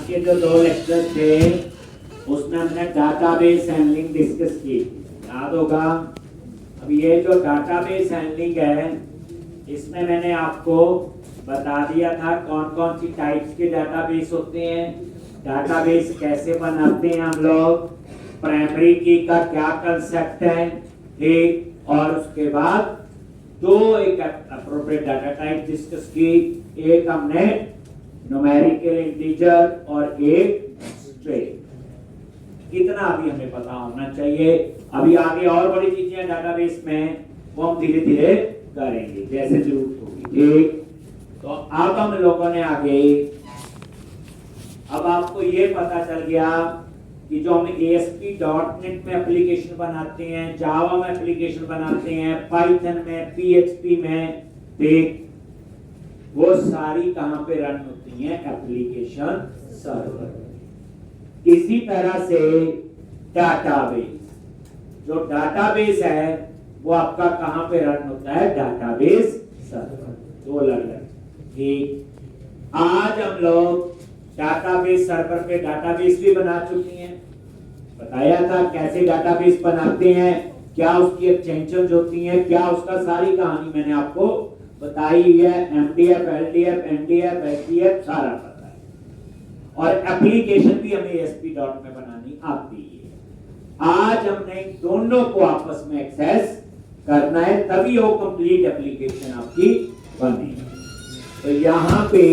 के जो 2 लेक्चर थे उसमें हमने डाटाबेस हैंडलिंग डिस्कस की, याद होगा। अब ये जो डाटाबेस हैंडलिंग है इसमें मैंने आपको बता दिया था कौन कौन सी टाइप्स के डाटाबेस होते हैं, डाटाबेस कैसे बनाते हैं हम लोग, प्राइमरी की का क्या कंसेप्ट है, ठीक। और उसके बाद दो एक अप्रोप्रिएट डाटा टाइप डिस्कस की, एक हमने न्यूमेरिकल इंटीजर और एक स्ट्रिंग। इतना अभी हमें पता होना चाहिए। अभी आगे और बड़ी चीजें डाटाबेस में वो हम धीरे धीरे करेंगे जैसे जरूरत होगी, ठीक। तो अब हम लोगों ने आगे, अब आपको ये पता चल गया कि जो हम ASP.NET में एप्लीकेशन बनाते हैं, जावा में एप्लीकेशन बनाते हैं, पाइथन में, PHP में, ठीक, वो सारी कहां पे रन होती हैं? Application server. इसी तरह से डाटाबेस, जो डाटाबेस है वो आपका कहां पे रन होता है? Database server. दो अलग-अलग, ठीक। आज हम लोग डाटाबेस सर्वर पे डाटाबेस भी बना चुकी हैं, बताया था कैसे डाटाबेस बनाते हैं, क्या उसकी एक्सटेंशंस होती हैं, क्या उसका सारी कहानी मैंने आपको बताई है। MDF, LDF, NDF, SDF सारा पता है। और एप्लीकेशन भी हमें ASP.NET में बनानी आती है। आज हमने दोनों को आपस में एक्सेस करना है, तभी वो कंप्लीट एप्लीकेशन आपकी बनेगी। तो यहां पे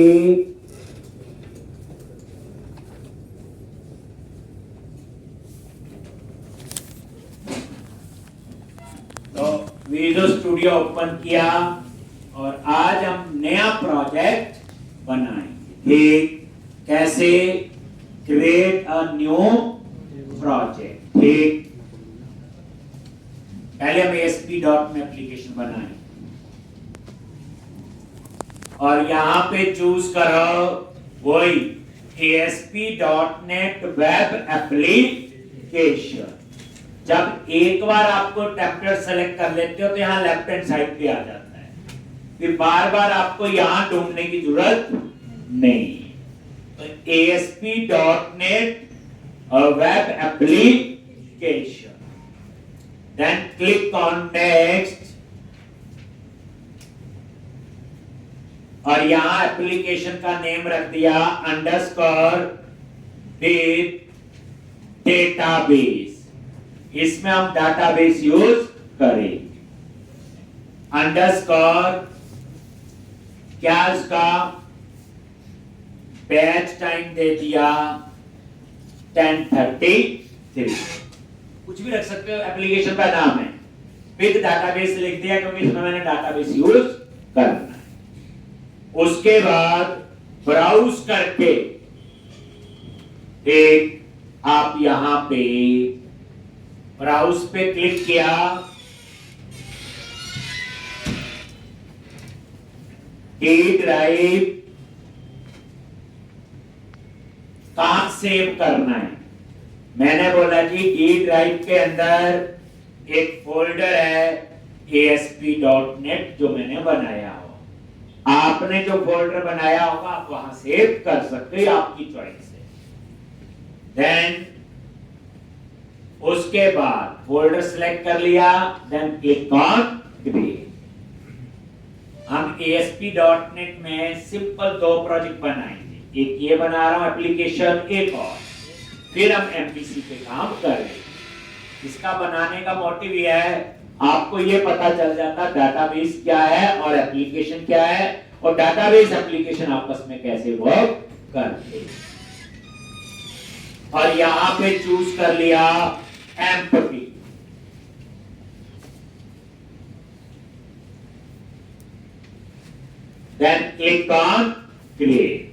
तो विजुअल स्टूडियो ओपन किया और आज हम नया प्रोजेक्ट बनाएंगे, ठीक। कैसे? क्रिएट अ न्यू प्रोजेक्ट, ठीक। पहले हम ASP.NET एप्लीकेशन बनाएंगे और यहां पे चूज करो वही ASP.NET वेब एप्लीकेशन। जब एक बार आपको टेम्पलेट सेलेक्ट कर लेते हो तो यहाँ लेफ्ट हैंड साइड पे आ जाता है, फिर बार बार आपको यहां ढूंढने की जरूरत नहीं। तो ASP.NET web application, then click on next और यहां एप्लीकेशन का नेम रख दिया अंडरस्कोर विद डेटाबेस। इसमें हम डाटाबेस यूज करेंगे। अंडरस्कोर क्या इसका बैच टाइम दे दिया 10:33, कुछ भी रख सकते हो, एप्लीकेशन का नाम है। विद डाटाबेस लिख दिया क्योंकि इसमें मैंने डाटाबेस यूज करना है। उसके बाद ब्राउज करके एक आप यहां पे ब्राउज पे क्लिक किया, डी ड्राइव कहां सेव करना है? मैंने बोला जी डी ड्राइव के अंदर एक फोल्डर है ASP.NET जो मैंने बनाया हो। आपने जो फोल्डर बनाया होगा आप वहां सेव कर सकते हो, आपकी चॉइस है। देन उसके बाद फोल्डर सिलेक्ट कर लिया, देन क्लिक ऑन क्रिएट। हम ASP.NET में सिंपल 2 प्रोजेक्ट बनाएंगे, एक ये बना रहा हूं एप्लीकेशन, एक और, फिर हम MVC पे काम करेंगे। इसका बनाने का मोटिव यह है आपको ये पता चल जाता डाटाबेस क्या है और एप्लीकेशन क्या है, और डाटाबेस एप्लीकेशन आपस में कैसे वर्क करते हैं। और यहां पे चूज कर लिया empty, then click on create.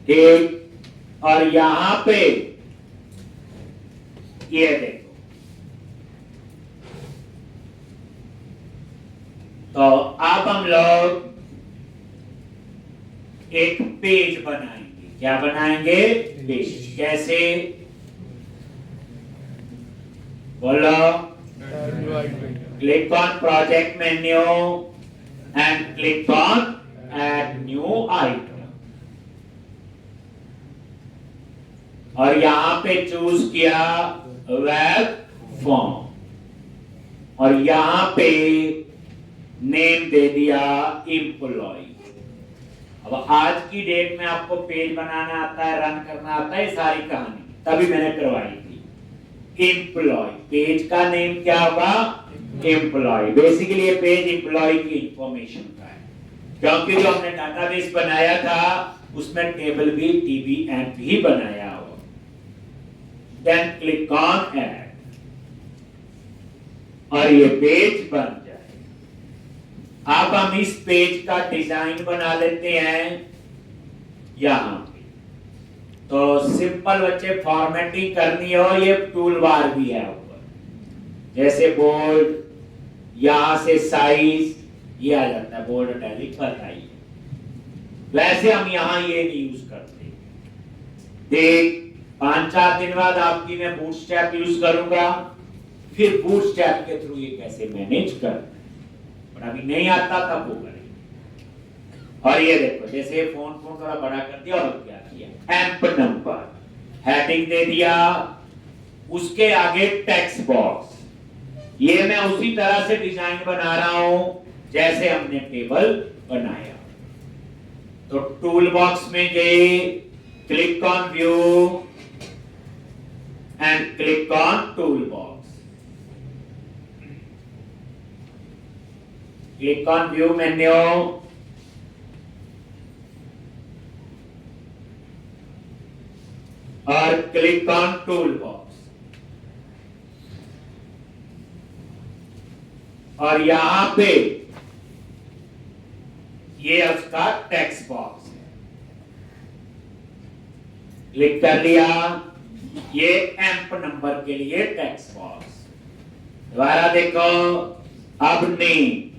ठीक। और यहां पे ये देखो तो अब हम लोग एक पेज बनाएंगे। क्या बनाएंगे? पेज। कैसे? बोलो। Click on project menu and click on add new item, और यहां पे चूज किया वेब फॉर्म, और यहां पे नेम दे दिया एम्प्लॉय। अब आज की डेट में आपको पेज बनाना आता है, रन करना आता है, सारी कहानी तभी मैंने करवाई थी। एम्प्लॉय, पेज का नेम क्या होगा? एम्प्लॉय। बेसिकली ये पेज एम्प्लॉय की इंफॉर्मेशन का है, क्योंकि जो हमने डाटाबेस बनाया था उसमें टेबल भी TBMP ही बनाया हो। देन क्लिक ऑन ऐड, और ये पेज बन जाए। अब हम इस पेज का डिजाइन बना लेते हैं यहां पे। तो सिंपल बच्चे फॉर्मेटिंग करनी हो, ये टूल बार भी है ऊपर, जैसे बोल्ड, यहां से साइज ये आ जाता है, बोल्ड इटैलिक बताइए। वैसे हम यहां ये नहीं यूज करते। देख 5-4 दिन बाद आपकी मैं बूटस्ट्रैप यूज करूंगा, फिर बूटस्ट्रैप के थ्रू ये कैसे मैनेज करना, पर अभी नहीं आता तब वो करेंगे। और ये देखो, जैसे फोन थोड़ा बड़ा कर दिया और क्या किया, एम्प नंबर, हेडिंग दे दिया, उसके आगे टेक्स्ट बॉक्स। ये मैं उसी तरह से डिजाइन बना रहा हूं जैसे हमने टेबल बनाया। तो टूल बॉक्स में गए, click on view and click on tool box. Click on view menu, और क्लिक ऑन टूल बॉक्स, और यहां पे ये उसका टेक्स्ट बॉक्स है। क्लिक कर लिया, ये एम्प नंबर के लिए टेक्स्ट बॉक्स। दोबारा देखो, अब नेम,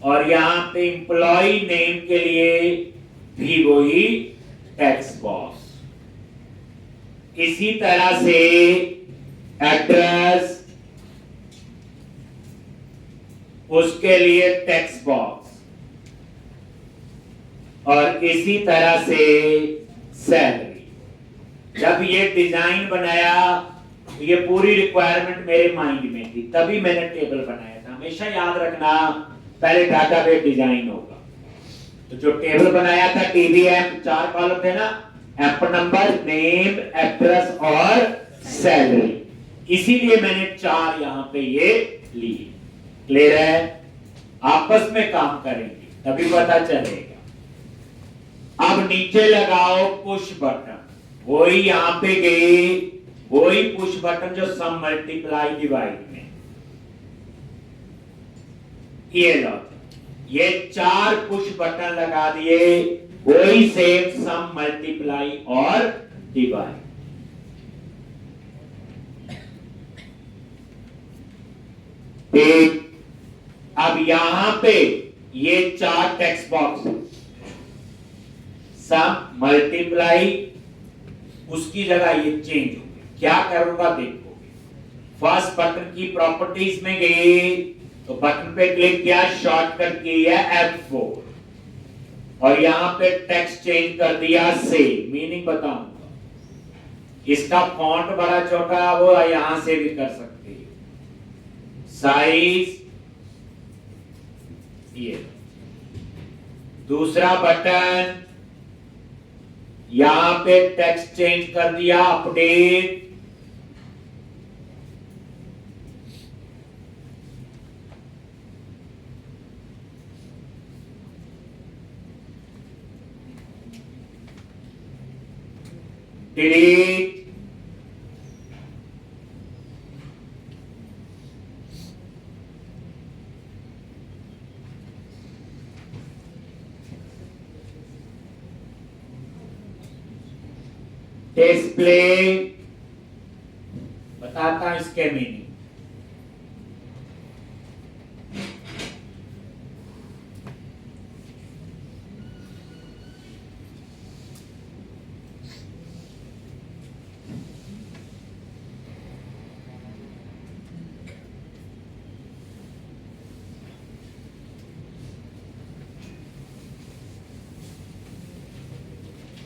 और यहां पे एम्प्लॉय नेम के लिए भी वही टेक्स्ट बॉक्स। इसी तरह से एड्रेस, उसके लिए टेक्स्ट बॉक्स, और इसी तरह से सैलरी। जब ये डिजाइन बनाया, ये पूरी रिक्वायरमेंट मेरे माइंड में थी, तभी मैंने टेबल बनाया था। हमेशा याद रखना, पहले डाटाबेस डिजाइन होगा। तो जो टेबल बनाया था TBM, 4 कॉलम थे ना, एम्प नंबर, नेम, एड्रेस और सैलरी, इसीलिए मैंने 4 यहां पे ये लिए। क्लियर है? आपस में काम करेंगे तभी पता चलेगा। अब नीचे लगाओ पुश बटन, वही यहां पे गए, वही पुश बटन जो सम मल्टीप्लाई डिवाइड में। ये लो, ये 4 पुश बटन लगा दिए, वही सेम सम मल्टीप्लाई और डिवाइड। अब यहां पे ये 4 टेक्स्ट बॉक्स, सम मल्टीप्लाई, उसकी जगह ये चेंज हो गए। क्या करूंगा देखोगे। फर्स्ट बटन की प्रॉपर्टीज में गए, तो बटन पे क्लिक किया, शॉर्टकट किया F4, और यहां पे टेक्स्ट चेंज कर दिया से, मीनिंग बताऊंगा। इसका फॉन्ट बड़ा छोटा, वो यहां से भी कर सकते हैं। साइज, ये दूसरा बटन, यहां पे टेक्स्ट चेंज कर दिया, अपडेट, डिलीट, डिस्प्ले, बताता इसके मीनिंग।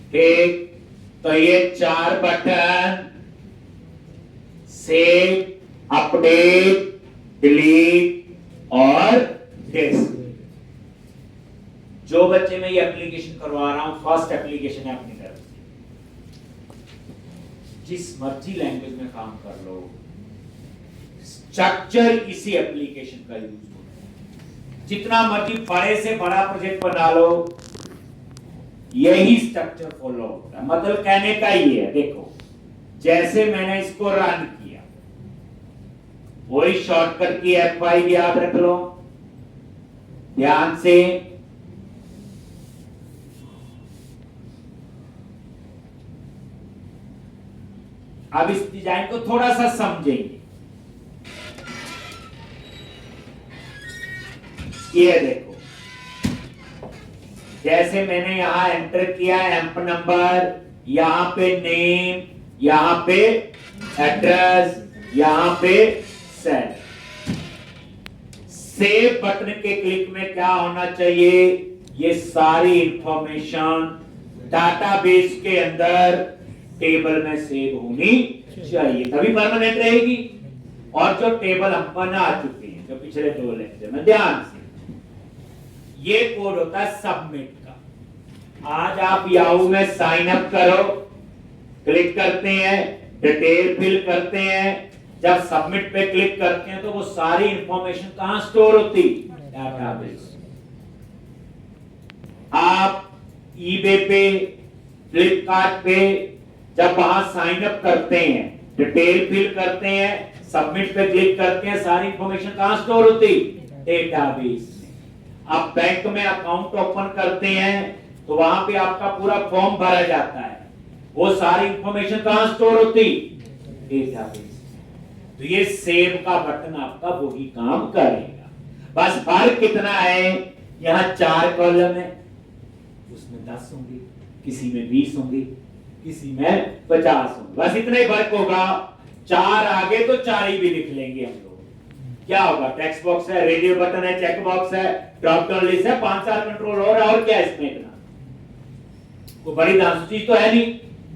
ठीक, तो ये 4 बटन सेव, अपडेट, डिलीट और डिस्प्ले। जो बच्चे मैं ये एप्लीकेशन करवा रहा हूं, फर्स्ट एप्लीकेशन है अपनी तरफ से। जिस मर्जी लैंग्वेज में काम कर लो, स्ट्रक्चर इसी एप्लीकेशन का यूज होता है। जितना मर्जी बड़े से बड़ा प्रोजेक्ट बना लो, यही स्ट्रक्चर फॉलो होता है। मतलब कहने का ही है, देखो जैसे मैंने इसको रन किया, वही शॉर्टकट की F5 याद रख लो ध्यान से। अब इस डिजाइन को थोड़ा सा समझेंगे। ये देखो, जैसे मैंने यहां एंटर किया एम्प नंबर, यहां पे नेम, यहां पे एड्रेस, यहां पे सेल। सेव बटन के क्लिक में क्या होना चाहिए, ये सारी इंफॉर्मेशन डाटाबेस के अंदर टेबल में सेव होनी चाहिए, तभी परमानेंट रहेगी। और जो टेबल हम बना चुके हैं जो पिछले 2 लेक्चर में, ध्यान से, ये कोड होता है सबमिट का। आज आप याहू में साइन अप करो, क्लिक करते हैं, डिटेल फिल करते हैं, जब सबमिट पे क्लिक करते हैं तो वो सारी इंफॉर्मेशन कहां स्टोर होती, डाटाबेस। आप ईबे पे, फ्लिपकार्ट पे जब वहां साइन अप करते हैं, डिटेल फिल करते हैं, सबमिट पे क्लिक करते हैं, सारी इंफॉर्मेशन कहां स्टोर होती, डेटाबेस में। आप बैंक में अकाउंट ओपन करते हैं तो वहां पे आपका पूरा फॉर्म भरा जाता है, वो सारी इंफॉर्मेशन कहां स्टोर होती, डेटाबेस। तो ये सेव का बटन आपका वही काम करेगा। बस फर्क कितना है, यहां 4 कॉलम है, उसमें 10 होंगे, किसी में 20 होंगे, किसी में 50 होंगे, बस इतना ही फर्क होगा। 4 आगे तो 4 ही भी लिख लेंगे हम लोग। क्या होगा, टेक्स्ट बॉक्स है, रेडियो बटन है, चेक बॉक्स है, ड्रॉप डाउन लिस्ट है, 5-4 कंट्रोल और क्या है इसमें, इतना कोई बड़ी दांत चीज तो है नहीं।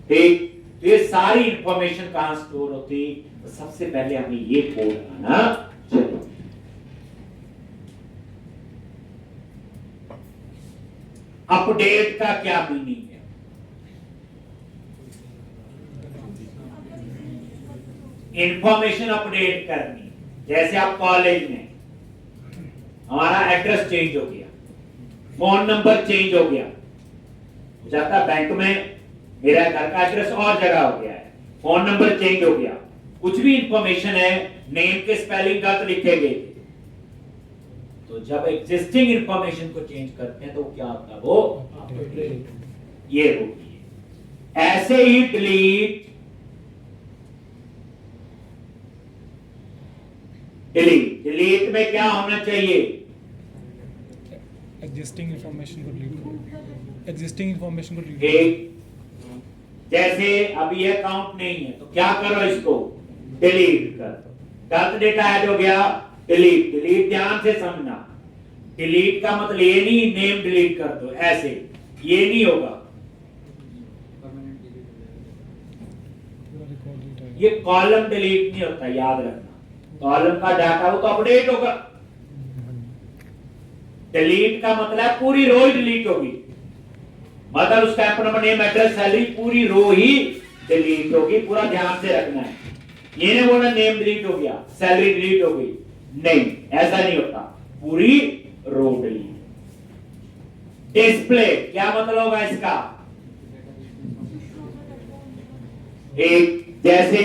ठीक, तो ये सारी इंफॉर्मेशन कहां स्टोर होती, तो सबसे पहले हमें ये कोड आना चाहिए। अपडेट का क्या मीनिंग है, इंफॉर्मेशन अपडेट करनी। जैसे आप कॉलेज में, हमारा एड्रेस चेंज हो गया, फोन नंबर चेंज हो गया, जाता बैंक में मेरा घर का एड्रेस और जगह हो गया है, फोन नंबर चेंज हो गया, कुछ भी इंफॉर्मेशन है, नेम के स्पेलिंग गलत लिखे गए, तो जब एग्जिस्टिंग इंफॉर्मेशन को चेंज करते हैं तो क्या होता है, वो ये होगी। ऐसे ही डिलीट, डिलीट में क्या होना चाहिए, एग्जिस्टिंग इंफॉर्मेशन को डिलीट करो, एग्जिस्टिंग इंफॉर्मेशन को डिलीट करो। जैसे अब ये अकाउंट नहीं है तो क्या करो, इसको डिलीट कर दो। गलत डेटा ऐड हो गया, डिलीट। डिलीट ध्यान से समझना, डिलीट का मतलब ये नहीं नेम डिलीट कर दो, ऐसे ये नहीं होगा, ये कॉलम डिलीट नहीं होता, याद रखना। कॉलम का डाटा वो तो अपडेट होगा, डिलीट का मतलब पूरी रो डिलीट होगी, मतलब उसका नंबर, नेम, एड्रेस, सैलरी, पूरी रो ही डिलीट होगी। पूरा ध्यान से रखना है, ये नहीं बोलना नेम डिलीट हो गया, सैलरी डिलीट हो गई, नहीं, ऐसा नहीं होता, पूरी रो डिलीट। डिस्प्ले क्या मतलब होगा इसका, एक जैसे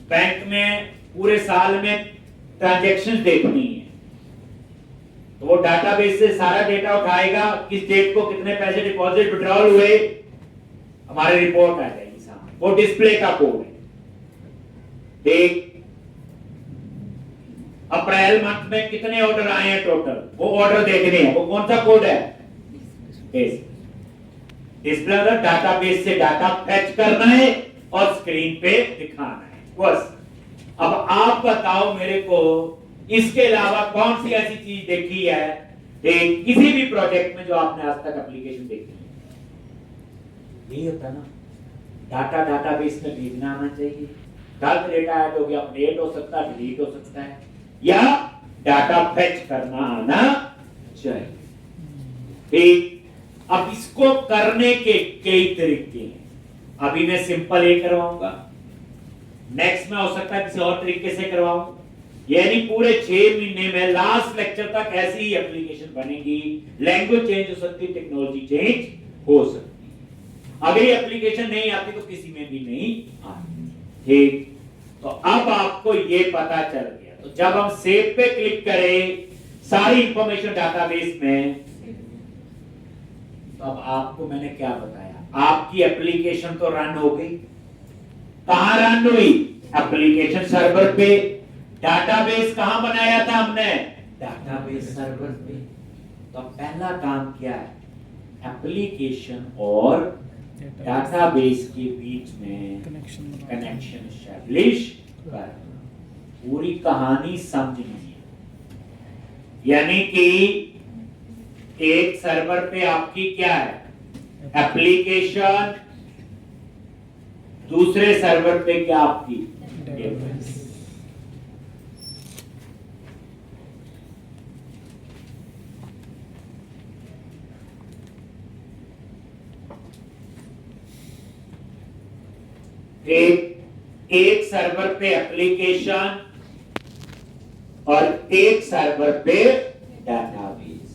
बैंक में पूरे साल में ट्रांजैक्शंस देखनी है तो वो डाटाबेस से सारा डेटा उठाएगा, किस डेट को कितने पैसे डिपॉजिट विड्रॉल हुए, हमारी रिपोर्ट आ जाएगी सामने, वो डिस्प्ले का कोड है। ठीक, अप्रैल मंथ में कितने ऑर्डर आए हैं टोटल, वो ऑर्डर देखने हैं, वो कौन सा कोड है, डिस्प्ले। डाटाबेस से डाटा फेच करना है और स्क्रीन पे दिखाना है, बस। अब आप बताओ मेरे को, इसके अलावा कौन सी ऐसी चीज देखी है किसी भी प्रोजेक्ट में जो आपने आज तक एप्लीकेशन देखी है, यही होता ना, डाटा डाटाबेस में भेजना आना चाहिए। गलत डेटा ऐड हो गया, अपडेट हो सकता है, डिलीट हो सकता है, या डाटा फेच करना आना चाहिए। ठीक, अब इसको करने के कई तरीके हैं। अभी मैं सिंपल ए करवाऊंगा, नेक्स्ट में हो सकता है किसी और तरीके से करवाऊं, यानी पूरे 6 महीने में लास्ट लेक्चर तक ऐसी ही एप्लीकेशन बनेगी। लैंग्वेज चेंज हो सकती है, टेक्नोलॉजी चेंज हो सकती है। अगर ये एप्लीकेशन नहीं आती तो किसी में भी नहीं आती। ठीक, तो अब आपको ये पता चल गया। तो जब हम सेव पे क्लिक करें सारी इंफॉर्मेशन डाटाबेस में, तो अब आपको मैंने क्या बताया, आपकी एप्लीकेशन तो रन हो गई। कहां रन हुई? एप्लीकेशन सर्वर पे। डाटाबेस कहां बनाया था हमने? डाटाबेस सर्वर पे। तो पहला काम क्या है? एप्लीकेशन और डाटाबेस के बीच में कनेक्शन एस्टैब्लिश कर, पूरी कहानी समझनी है। यानी कि एक सर्वर पे आपकी क्या है? एप्लीकेशन, दूसरे सर्वर पे क्या आपकी? डेटाबेस। एक सर्वर पे एप्लीकेशन और एक सर्वर पे डाटाबेस।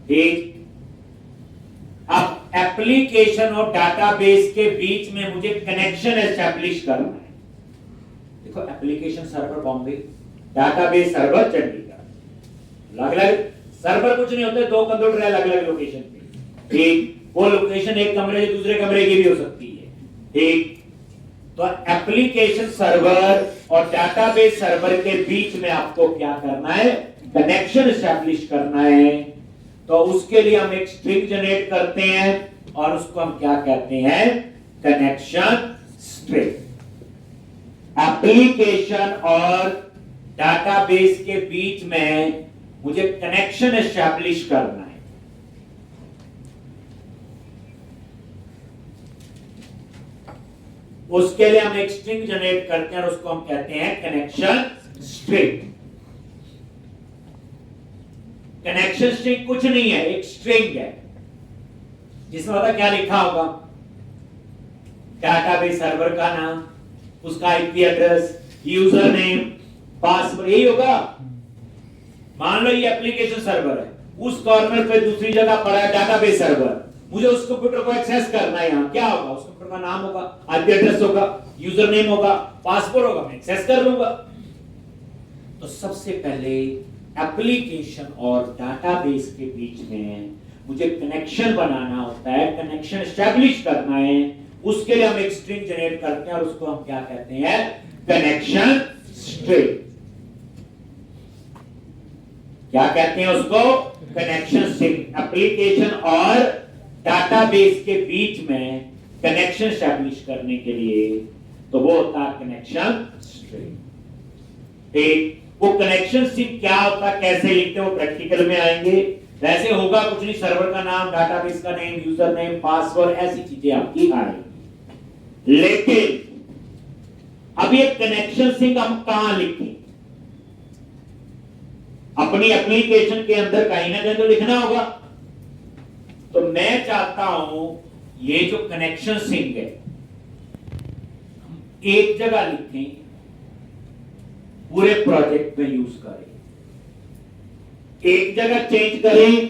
ठीक, अब एप्लीकेशन और डाटाबेस के बीच में मुझे कनेक्शन एस्टैब्लिश करना है। देखो, application server Bombay, database server Chandigarh. अलग अलग सर्वर कुछ नहीं होते, 2 कंप्यूटर अलग अलग लोकेशन पे। ठीक, वो लोकेशन एक कमरे से दूसरे कमरे की भी हो सकती है। ठीक, तो एप्लीकेशन सर्वर और डाटाबेस सर्वर के बीच में आपको क्या करना है? कनेक्शन एस्टैब्लिश करना है। तो उसके लिए हम एक स्ट्रिंग जनरेट करते हैं और उसको हम क्या कहते हैं? Connection string. एप्लीकेशन और डाटाबेस के बीच में मुझे कनेक्शन एस्टैब्लिश करना है। उसके लिए हम एक स्ट्रिंग जनरेट करते हैं और उसको हम कहते हैं कनेक्शन स्ट्रिंग। कनेक्शन स्ट्रिंग कुछ नहीं है, एक स्ट्रिंग है जिसमें पता क्या लिखा होगा? डाटाबेस सर्वर का नाम, उसका IP address, user name, password, यही होगा। मान लो ये एप्लीकेशन सर्वर है, उस कॉर्नर पे दूसरी जगह पड़ा है डाटाबेस सर्वर। मुझे उस कंप्यूटर को एक्सेस करना है। यहां क्या होगा? उस कंप्यूटर का नाम होगा, आईपी एड्रेस होगा, यूजर नेम होगा, पासवर्ड होगा, मैं एक्सेस कर लूंगा। तो सबसे पहले एप्लीकेशन और डाटाबेस के बीच में मुझे कनेक्शन बनाना होता है, कनेक्शन एस्टैब्लिश करना है। उसके लिए हम एक स्ट्रिंग जनरेट करते हैं और उसको हम क्या कहते हैं? Connection string. क्या कहते हैं उसको? Connection string. एप्लीकेशन और डाटाबेस के बीच में कनेक्शन एस्टैब्लिश करने के लिए तो वो होता है कनेक्शन स्ट्रिंग। एक वो कनेक्शन स्ट्रिंग क्या होता है, कैसे लिखते हैं, वो प्रैक्टिकल में आएंगे। वैसे होगा कुछ नहीं, सर्वर का नाम, डाटाबेस का नेम, यूजर नेम, पासवर्ड, ऐसी चीजें आपकी आएंगी। लेकिन अब ये कनेक्शन स्ट्रिंग हम कहां लिखें? अपनी एप्लीकेशन के अंदर कहीं ना कहीं तो लिखना होगा। तो मैं चाहता हूं ये जो कनेक्शन स्ट्रिंग है एक जगह लिखें, पूरे प्रोजेक्ट में यूज करें। एक जगह चेंज करें,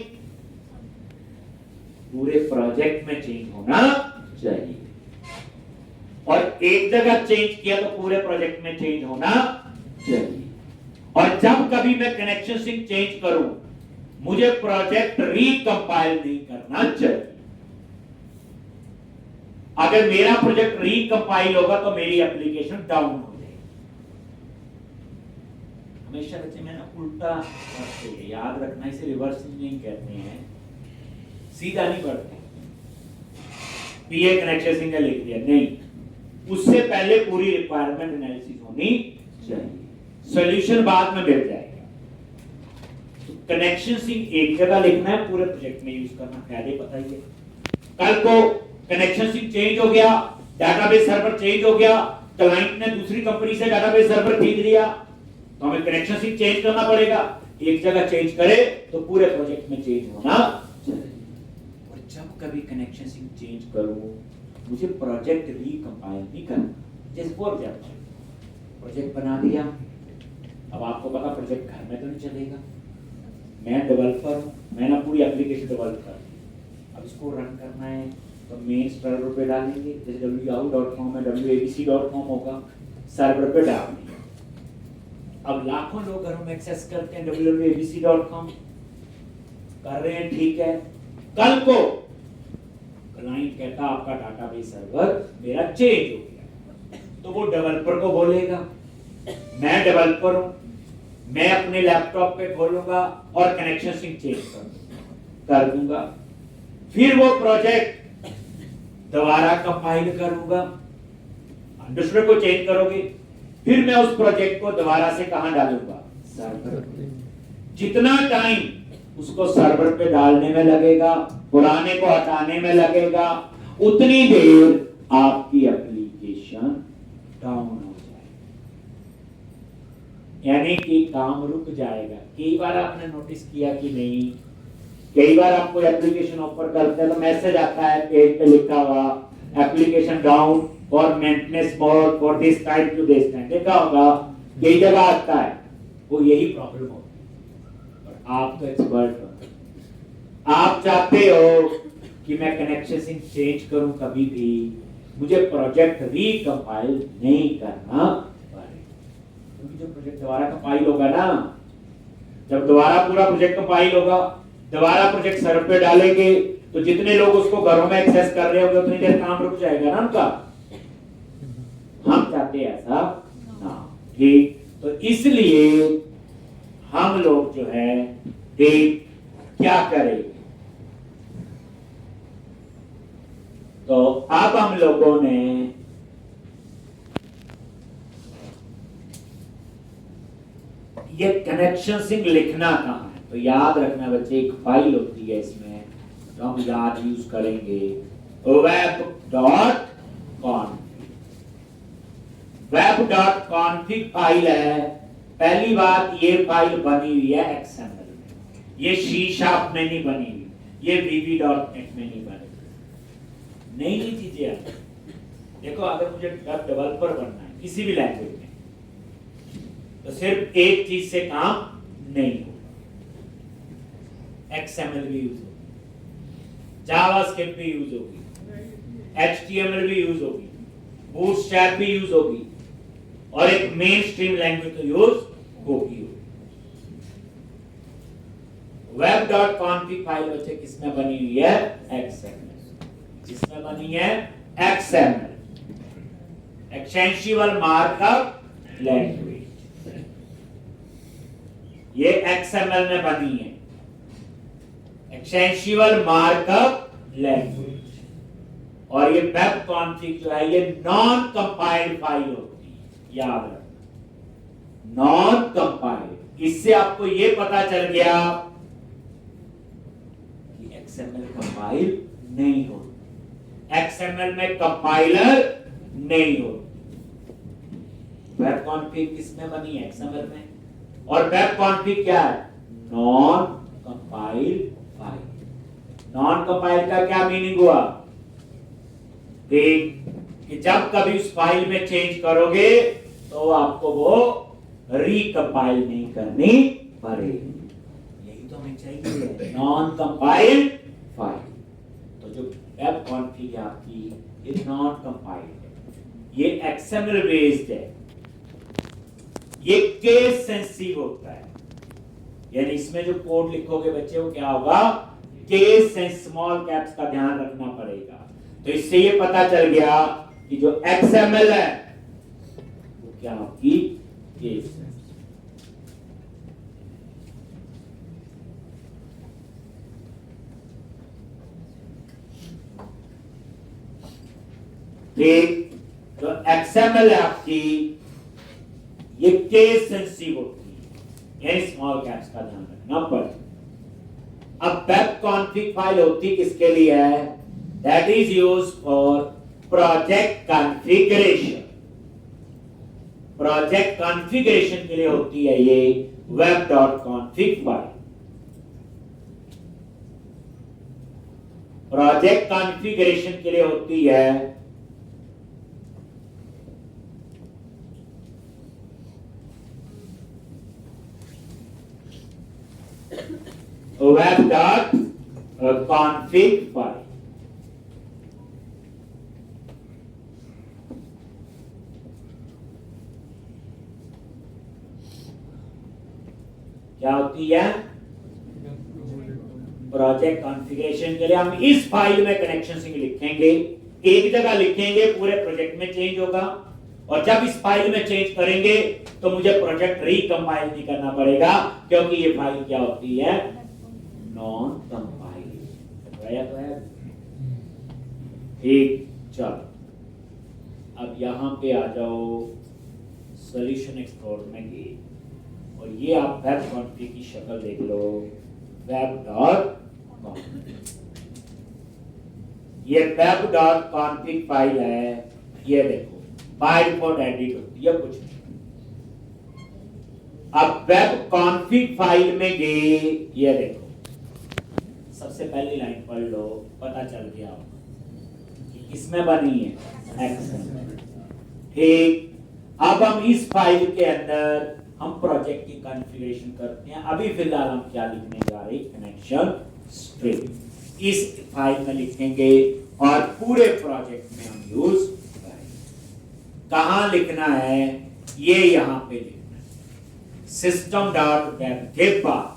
पूरे प्रोजेक्ट में चेंज होना चाहिए। और एक जगह चेंज किया तो पूरे प्रोजेक्ट में चेंज होना चाहिए। और जब कभी मैं कनेक्शन स्ट्रिंग चेंज करूं, मुझे प्रोजेक्ट रिकंपाइल नहीं करना चाहिए। अगर मेरा प्रोजेक्ट रिकंपाइल होगा तो मेरी एप्लीकेशन डाउन हो जाएगी। हमेशा बच्चे में ना उल्टा पढ़ते हैं, याद रखना, इसे रिवर्स नहीं कहते हैं, सीधा नहीं पढ़ते। पीए कनेक्शन स्ट्रिंग लिख दिया नहीं, उससे पहले पूरी रिक्वायरमेंट एनालिसिस होनी चाहिए, सॉल्यूशन बाद में मिल जाएगा। तो कनेक्शन सिंक एक जगह लिखना है, पूरे प्रोजेक्ट में यूज करना, फायदे पता ही है। कल को कनेक्शन सिंक चेंज हो गया, डाटाबेस सर्वर चेंज हो गया, क्लाइंट ने दूसरी कंपनी से डाटाबेस सर्वर खरीद लिया, तो हमें कनेक्शन सिंक चेंज करना पड़ेगा। एक जगह चेंज करे तो पूरे प्रोजेक्ट में चेंज होना चाहिए। और जब कभी कनेक्शन सिंक चेंज करूं, मुझे प्रोजेक्ट रिकंपाइल नहीं करना। जैसे फॉर एग्जांपल प्रोजेक्ट बना दिया, अब आपको पता प्रोजेक्ट घर में तो नहीं चलेगा, मैं डेवलपर हूं, मैंने पूरी एप्लीकेशन डेवलप कर दी, अब इसको रन करना है तो मेन सर्वर पे डालेंगे, जैसे wyahu.com है, wabc.com होगा, सर्वर पे डालेंगे। अब लाखों लोग घरों में एक्सेस करते हैं www.abc.com, कर रहे हैं, ठीक है। कल को क्लाइंट कहता आपका डाटाबेस सर्वर मेरा चेंज हो गया, तो वो डेवलपर को बोलेगा, मैं डेवलपर हूं, मैं अपने लैपटॉप पे खोलूंगा और कनेक्शन सिंक चेंज कर दूंगा। फिर वो प्रोजेक्ट दोबारा कंपाइल करूंगा, दूसरे को चेंज करोगे, फिर मैं उस प्रोजेक्ट को दोबारा से कहां डालूंगा, सर्वर पे। जितना टाइम उसको सर्वर पे डालने में लगेगा, पुराने को हटाने में लगेगा, उतनी देर आपकी एप्लीकेशन डाउन हो जाएगी, यानी कि काम रुक जाएगा। कई बार आपने नोटिस किया कि नहीं, कई बार आपको एप्लीकेशन ओपन करते हैं तो मैसेज आता है, पेज पे लिखा हुआ application down for maintenance mode for this time to this time, देखा होगा कई जगह आता है। वो यही प्रॉब्लम होती है। और आप तो एक्सपर्ट हो, आप चाहते हो कि मैं कनेक्शन सिंक चेंज करूं, कभी भी मुझे प्रोजेक्ट रिकंपाइल नहीं करना पड़े, क्योंकि जब प्रोजेक्ट दोबारा कंपाइल होगा ना, जब दोबारा पूरा प्रोजेक्ट कंपाइल होगा, दोबारा प्रोजेक्ट सर्वर पे डालेंगे, तो जितने लोग उसको घरों में एक्सेस कर रहे होंगे उतनी देर काम रुक जाएगा ना उनका। हम चाहते हैं ऐसा ना, ठीक। तो इसलिए हम लोग जो है देख क्या करें, तो अब हम लोगों ने ये कनेक्शन सिंक लिखना कहां है, तो याद रखना बच्चे, एक फाइल होती है इसमें तो हम याद यूज करेंगे, web.config फाइल है। पहली बात, ये फाइल बनी हुई है XML में, ये C# में नहीं बनी हुई, ये VB.NET में नहीं बनी हुई, नई नई चीजें आती। देखो अगर मुझे वेब डेवलपर बनना है किसी भी लैंग्वेज में, तो सिर्फ एक चीज से काम नहीं होगा, XML भी यूज होगी, जावास्क्रिप्ट भी यूज होगी, HTML भी यूज होगी, बूटस्ट्रैप भी यूज होगी, और एक मेन स्ट्रीम लैंग्वेज तो यूज होगी। web.config फाइल बच्चे किसमें बनी हुई है, XML, जिसमें बनी है XML, एक्सटेंसिबल मार्कअप लैंग्वेज, ये XML में बनी है, एक्सटेंसिबल मार्कअप लैंग्वेज। और ये वेब कॉन्फिग जो है ये नॉन कंपाइल्ड फाइल होती है, याद रखना, नॉन कंपाइल्ड। इससे आपको ये पता चल गया कि XML कंपाइल नहीं होती, XML में कंपाइलर नहीं होती। वेब कॉन्फिग किसमें बनी है, XML में, और वेब कॉन्फिग क्या है, non compiled file. Non compile का क्या मीनिंग हुआ, कि जब कभी उस फाइल में चेंज करोगे तो आपको वो रिकंपाइल नहीं करनी पड़ेगी, यही तो हमें चाहिए, नॉन कंपाइल्ड फाइल। तो जो वेब कॉन्फिग है आपकी, ये नॉन कंपाइल्ड है, ये XML बेस्ड है, ये केस सेंसिटिव होता है, यानी इसमें जो कोड लिखोगे बच्चे वो क्या होगा, केस एंड स्मॉल कैप्स का ध्यान रखना पड़ेगा। तो इससे ये पता चल गया कि जो XML है वो क्या आपकी केस है। ठीक, तो XML है आपकी, ये केस सेंसिटिव होती है, यानी स्मॉल कैप्स का ध्यान रखना पड़ेगा। अब वेब कॉन्फ़िग फाइल होती किसके लिए है? That is use for project configuration. Project configuration के लिए होती है ये web.config फाइल। प्रोजेक्ट कॉन्फ़िगरेशन के लिए होती है web.config फाइल। क्या होती है? प्रोजेक्ट कॉन्फ़िगरेशन के लिए हम इस फाइल में कनेक्शन सिंक लिखेंगे, एक जगह लिखेंगे, पूरे प्रोजेक्ट में चेंज होगा, और जब इस फाइल में चेंज करेंगे तो मुझे प्रोजेक्ट रिकंपाइल नहीं करना पड़ेगा, क्योंकि ये फाइल क्या होती है? Non compile. तो है ठीक। चलो अब यहां पे आ जाओ सॉल्यूशन एक्सप्लोरर में गए, और ये आप वेब कॉन्फ़िग की शक्ल देख लो, web.config। ये web.config फाइल है, ये देखो बाय डिफॉल्ट एडिट होती है, कुछ नहीं। अब वेब कॉन्फ़िग फाइल में गए, ये देखो सबसे पहली लाइन पढ़ लो, पता चल गया कि किसमें बनी है? XML। ठीक। अब हम इस फाइल के अंदर हम प्रोजेक्ट की कॉन्फ़िगरेशन करते हैं। अभी फिलहाल हम क्या लिखने जा रहे हैं? कनेक्शन स्ट्रिंग इस फाइल में लिखेंगे और पूरे प्रोजेक्ट में हम यूज करेंगे। कहां लिखना है? ये यहां पे लिखना है, system.web के बाद।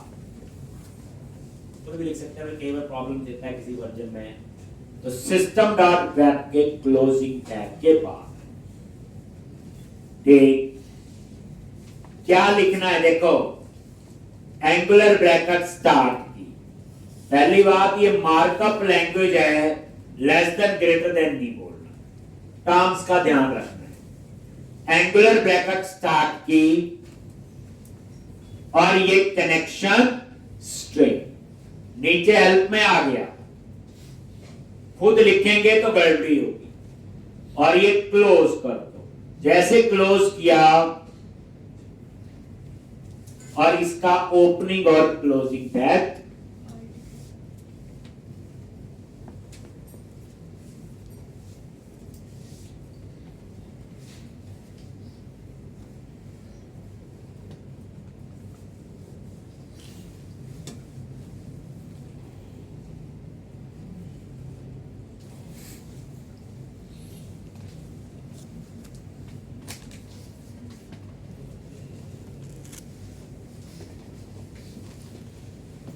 तो भी लिख सकते हैं, कई बार प्रॉब्लम देता है किसी वर्जन में, तो system.web के क्लोजिंग टैग के बाद। ठीक। क्या लिखना है? देखो एंगुलर ब्रैकेट स्टार्ट की। पहली बात, ये मार्कअप लैंग्वेज है, लेस देन ग्रेटर देन नहीं बोलना, टर्म्स का ध्यान रखना है। एंगुलर ब्रैकेट स्टार्ट की, और ये कनेक्शन स्ट्रिंग नीचे हेल्प में आ गया, खुद लिखेंगे तो गड़बड़ी होगी, और ये क्लोज कर दो। जैसे क्लोज किया, और इसका ओपनिंग और क्लोजिंग टैग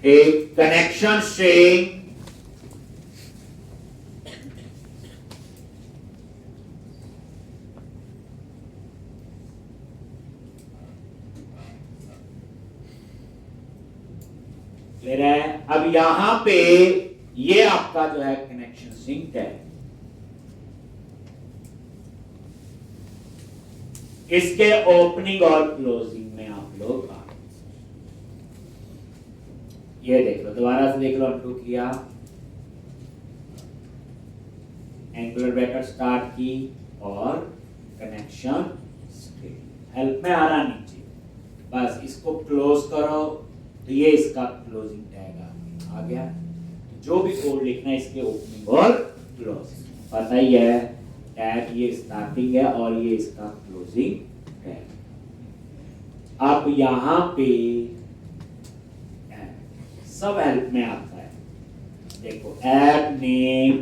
एक कनेक्शन स्ट्रिंग क्लियर है। अब यहां पे ये आपका जो है कनेक्शन सिंक है, इसके ओपनिंग और क्लोजिंग में आप लोग ये देख लो, दोबारा से देख लो, अनडू किया, एंगुलर ब्रैकेट स्टार्ट की और कनेक्शन स्ट्रिंग हेल्प में आ रहा नीचे, बस इसको क्लोज करो तो ये इसका क्लोजिंग टैग आ गया। जो भी कोड लिखना है इसके ओपनिंग और क्लोजिंग पता ही है, टैग ये स्टार्टिंग है और ये इसका क्लोजिंग टैग। अब यहां पे सब हेल्प में आता है, देखो ऐड नेम,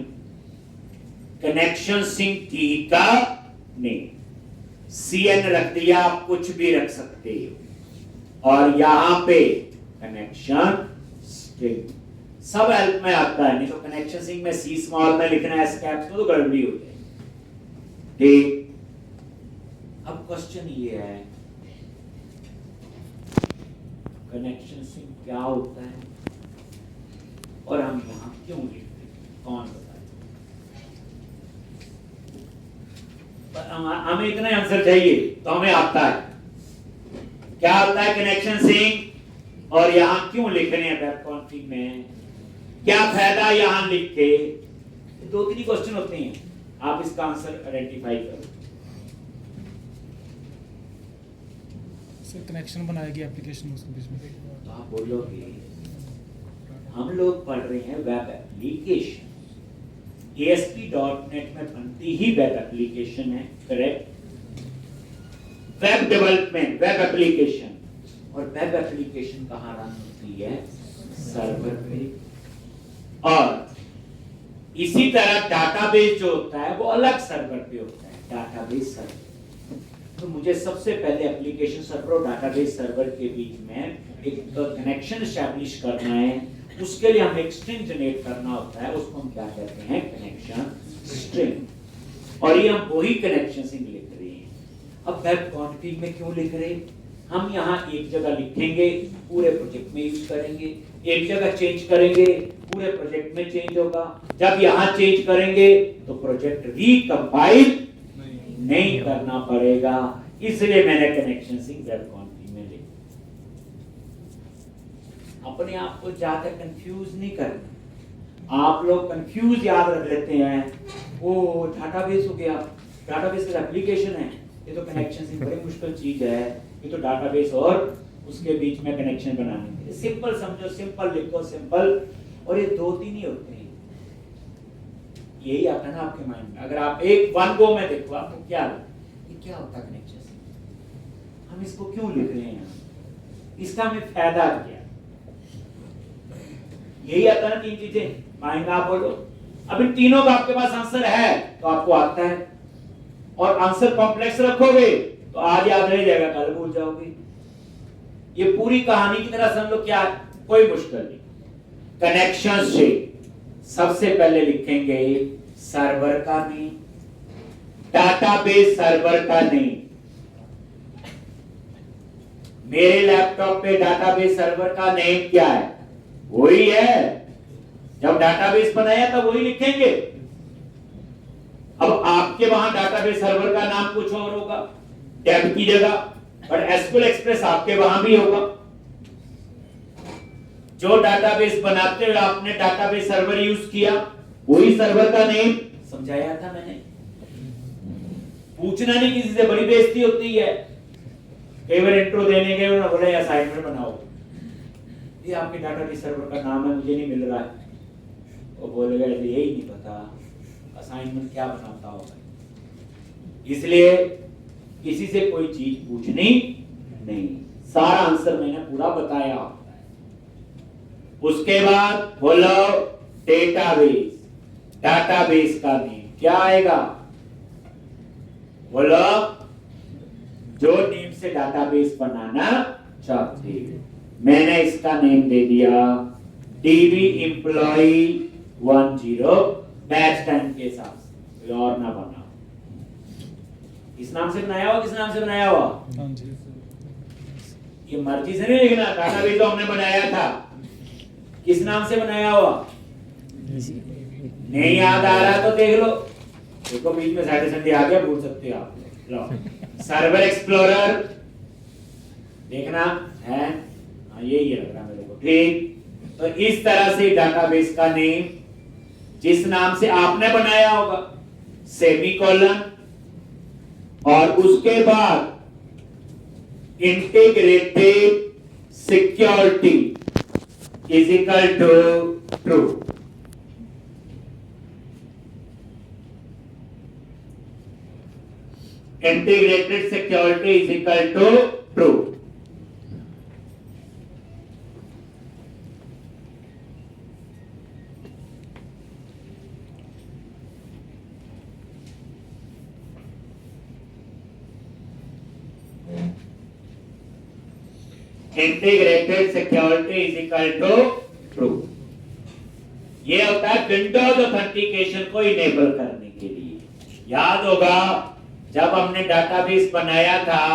कनेक्शन सिंक की का नेम, CN रख दिया, आप कुछ भी रख सकते हो, और यहां पे कनेक्शन स्ट्रिंग सब हेल्प में आता है। नहीं तो कनेक्शन सिंक में C स्मॉल में लिखना है, S कैप्स में, तो गड़बड़ी हो जाएगी। ठीक। अब क्वेश्चन ये है, कनेक्शन सिंक क्या होता है और हम यहां क्यों लिखते हैं? कौन बताए? हमें इतना आंसर चाहिए तो हमें आता है क्या आता है कनेक्शन सिंक, और यहाँ क्यों लिख रहे हैं वेब कॉन्फ़िग में, क्या फायदा यहाँ लिख के। 2-3 क्वेश्चन होते हैं, आप इसका आंसर आइडेंटिफाई करो। सर कनेक्शन बनाएगी एप्लीकेशन उसके बीच में, तो आप बोलोगे हम लोग पढ़ रहे हैं वेब एप्लीकेशन, ASP.NET में बनती ही वेब एप्लीकेशन है, correct. Web development, web application, और वेब एप्लीकेशन कहाँ रन होती है, सर्वर पे। और इसी तरह डाटाबेस जो होता है वो अलग सर्वर पे होता है, डाटाबेस सर्वर। तो मुझे सबसे पहले एप्लीकेशन सर्वर और डाटाबेस सर्वर के बीच में एक कनेक्शन एस्टैब्लिश करना है, उसके लिए हमें एक स्ट्रिंग जनरेट करना होता है, उसको हम क्या कहते हैं, कनेक्शन स्ट्रिंग। और ये हम वही कनेक्शन स्ट्रिंग लिख रहे हैं। अब वेब कॉन्फ़िग में क्यों लिख रहे हैं, हम यहाँ एक जगह लिखेंगे पूरे प्रोजेक्ट में यूज करेंगे, एक जगह चेंज करेंगे पूरे प्रोजेक्ट में चेंज होगा, जब यहाँ चेंज करेंगे तो प्रोजेक्ट रिकंपाइल नहीं करना पड़ेगा, इसलिए मैंने कनेक्शन स्ट्रिंग वेब कॉन्फ़िग में लिखा। अपने आप को ज्यादा कंफ्यूज नहीं करना। आप लोग कंफ्यूज याद रख लेते हैं, वो डाटाबेस हो गया, डाटाबेस का एप्लीकेशन है, ये तो कनेक्शन स्ट्रिंग बड़ी मुश्किल चीज है, ये तो डाटाबेस और उसके बीच में कनेक्शन बनाने के। सिंपल समझो, सिंपल लिखो, सिंपल, और ये 2-3 ही होते हैं, यही आता है ना आपके माइंड में। अगर आप एक वन गो में देखो आपको क्या ये क्या होता है कनेक्शन स्ट्रिंग, हम इसको क्यों लिख रहे हैं, इसका हमें फायदा क्या, यही आता है ना 3 चीजें माइंड में। आप बोलो अब इन तीनों का आपके पास आंसर है तो आपको आता है, और आंसर कॉम्प्लेक्स रखोगे तो आज याद रह जाएगा, कल भूल जाओगे। ये पूरी कहानी की तरह समझ लो, क्या कोई मुश्किल नहीं। कनेक्शन से सबसे पहले लिखेंगे सर्वर का नेम, डाटाबेस सर्वर का नेम। मेरे लैपटॉप पे डाटाबेस सर्वर का नेम क्या है, वही है, जब डाटाबेस बनाया तब वही लिखेंगे। अब आपके वहां डाटाबेस सर्वर का नाम कुछ और होगा टैब की जगह, बट एसक्यूएल एक्सप्रेस आपके वहां भी होगा। जो डाटाबेस बनाते हुए आपने डाटाबेस सर्वर यूज किया, वही सर्वर का नेम समझाया था मैंने। पूछना नहीं किसी से, बड़ी बेइज्जती होती है। कई बार इंट्रो देने गए उन्होंने बोला असाइनमेंट बनाओ, ये आपके डाटाबेस सर्वर का नाम है, मुझे नहीं मिल रहा है। वो बोलेगा यही नहीं पता असाइनमेंट क्या बनाता होगा। इसलिए किसी से कोई चीज पूछनी नहीं, सारा आंसर मैंने पूरा बताया होता है। उसके बाद बोलो डेटाबेस, डाटाबेस का नेम क्या आएगा, बोलो जो नेम से डाटाबेस बनाना चाहते हो। मैंने इसका नेम दे दिया DB एम्प्लॉई 10 बैच टाइम के हिसाब से, कोई और ना बनाओ। इस नाम से बनाया हुआ, किस नाम से बनाया हुआ, हाँ जी, ये मर्जी से नहीं लिखना, डाटाबेस तो हमने बनाया था, किस नाम से बनाया हुआ, नहीं याद आ रहा तो देख लो, देखो बीच में सैटरडे संडे आ गया, भूल सकते हो आप। लो सर्वर एक्सप्लोरर देखना है, हाँ यही लग रहा मेरे को, ठीक। तो इस तरह से डाटाबेस का नेम जिस नाम से आपने बनाया होगा, सेमीकोलन, और उसके बाद integrated security is equal to true. Integrated security is equal to true. Integrated security is equal to true. ये होता है विंडोज ऑथेंटिकेशन को इनेबल करने के लिए। याद होगा जब हमने डाटाबेस बनाया था,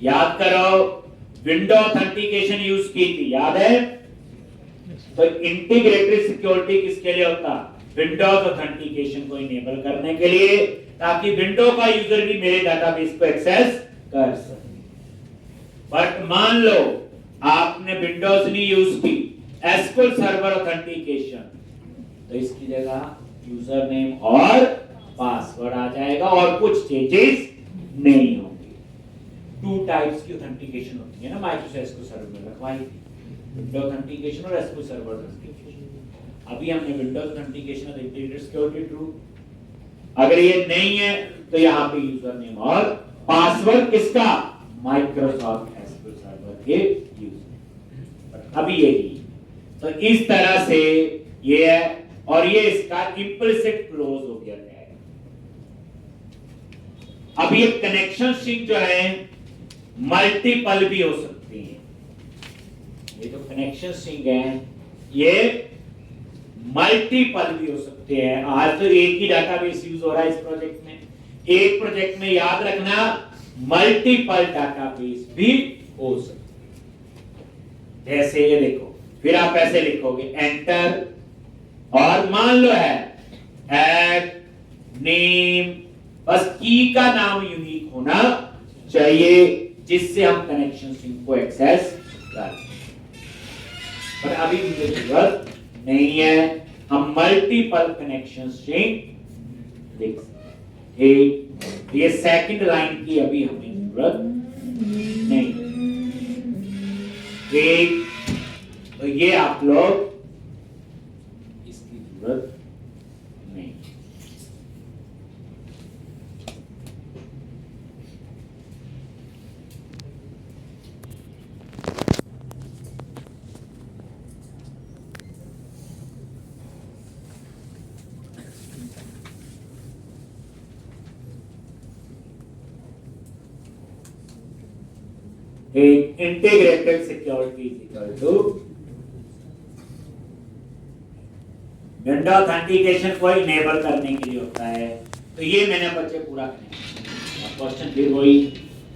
याद करो विंडो ऑथेंटिकेशन यूज की थी, याद है। तो इंटीग्रेटेड सिक्योरिटी किसके लिए होता, विंडोज ऑथेंटिकेशन को इनेबल करने के लिए। ताकि विंडो का यूजर भी मेरे डाटाबेस को एक्सेस कर सके। बट मान लो आपने विंडोज नहीं यूज की, एसक्यूएल सर्वर ऑथेंटिकेशन, तो इसकी जगह यूजर नेम और पासवर्ड आ जाएगा और कुछ चेंजेस नहीं होंगे। 2 टाइप्स की ऑथेंटिकेशन होती है ना माइक्रोसॉफ्ट एसक्यूएल सर्वर में रखवाई थी, विंडो ऑथेंटिकेशन और एसक्यूएल सर्वर ऑथेंटिकेशन। अभी हमने विंडोज ऑथेंटिकेशन और इंटीग्रेटेड सिक्योरिटी ट्रू, अगर ये नहीं है तो यहाँ पे यूजर नेम और पासवर्ड किसका, माइक्रोसॉफ्ट एसक्यूएल सर्वर के यूजर। अभी यही तो इस तरह से ये है और ये इसका इंप्लिसिट क्लोज हो गया है। अब ये कनेक्शन स्ट्रिंग जो है मल्टीपल भी हो सकती है। ये जो कनेक्शन स्ट्रिंग है ये मल्टीपल भी हो सकते हैं। आज तो एक ही डाटाबेस यूज हो रहा है इस प्रोजेक्ट में, एक प्रोजेक्ट में याद रखना मल्टीपल डाटाबेस भी हो सकते हैं। जैसे ये देखो, फिर आप ऐसे लिखोगे एंटर और मान लो है ऐड नेम, बस की का नाम यूनिक होना चाहिए जिससे हम कनेक्शन स्ट्रिंग को एक्सेस कर। पर अभी मुझे जरूरत नहीं है, हम मल्टीपल कनेक्शन स्ट्रिंग लिख सकते हैं। ये सेकंड लाइन की अभी हमें जरूरत नहीं। ठीक, तो ये आप लोग इसकी जरूरत नहीं। Integrated security is equal to window authentication को इनेबल करने के लिए होता है। तो ये मैंने बच्चे पूरा करें। क्वेश्चन फिर वही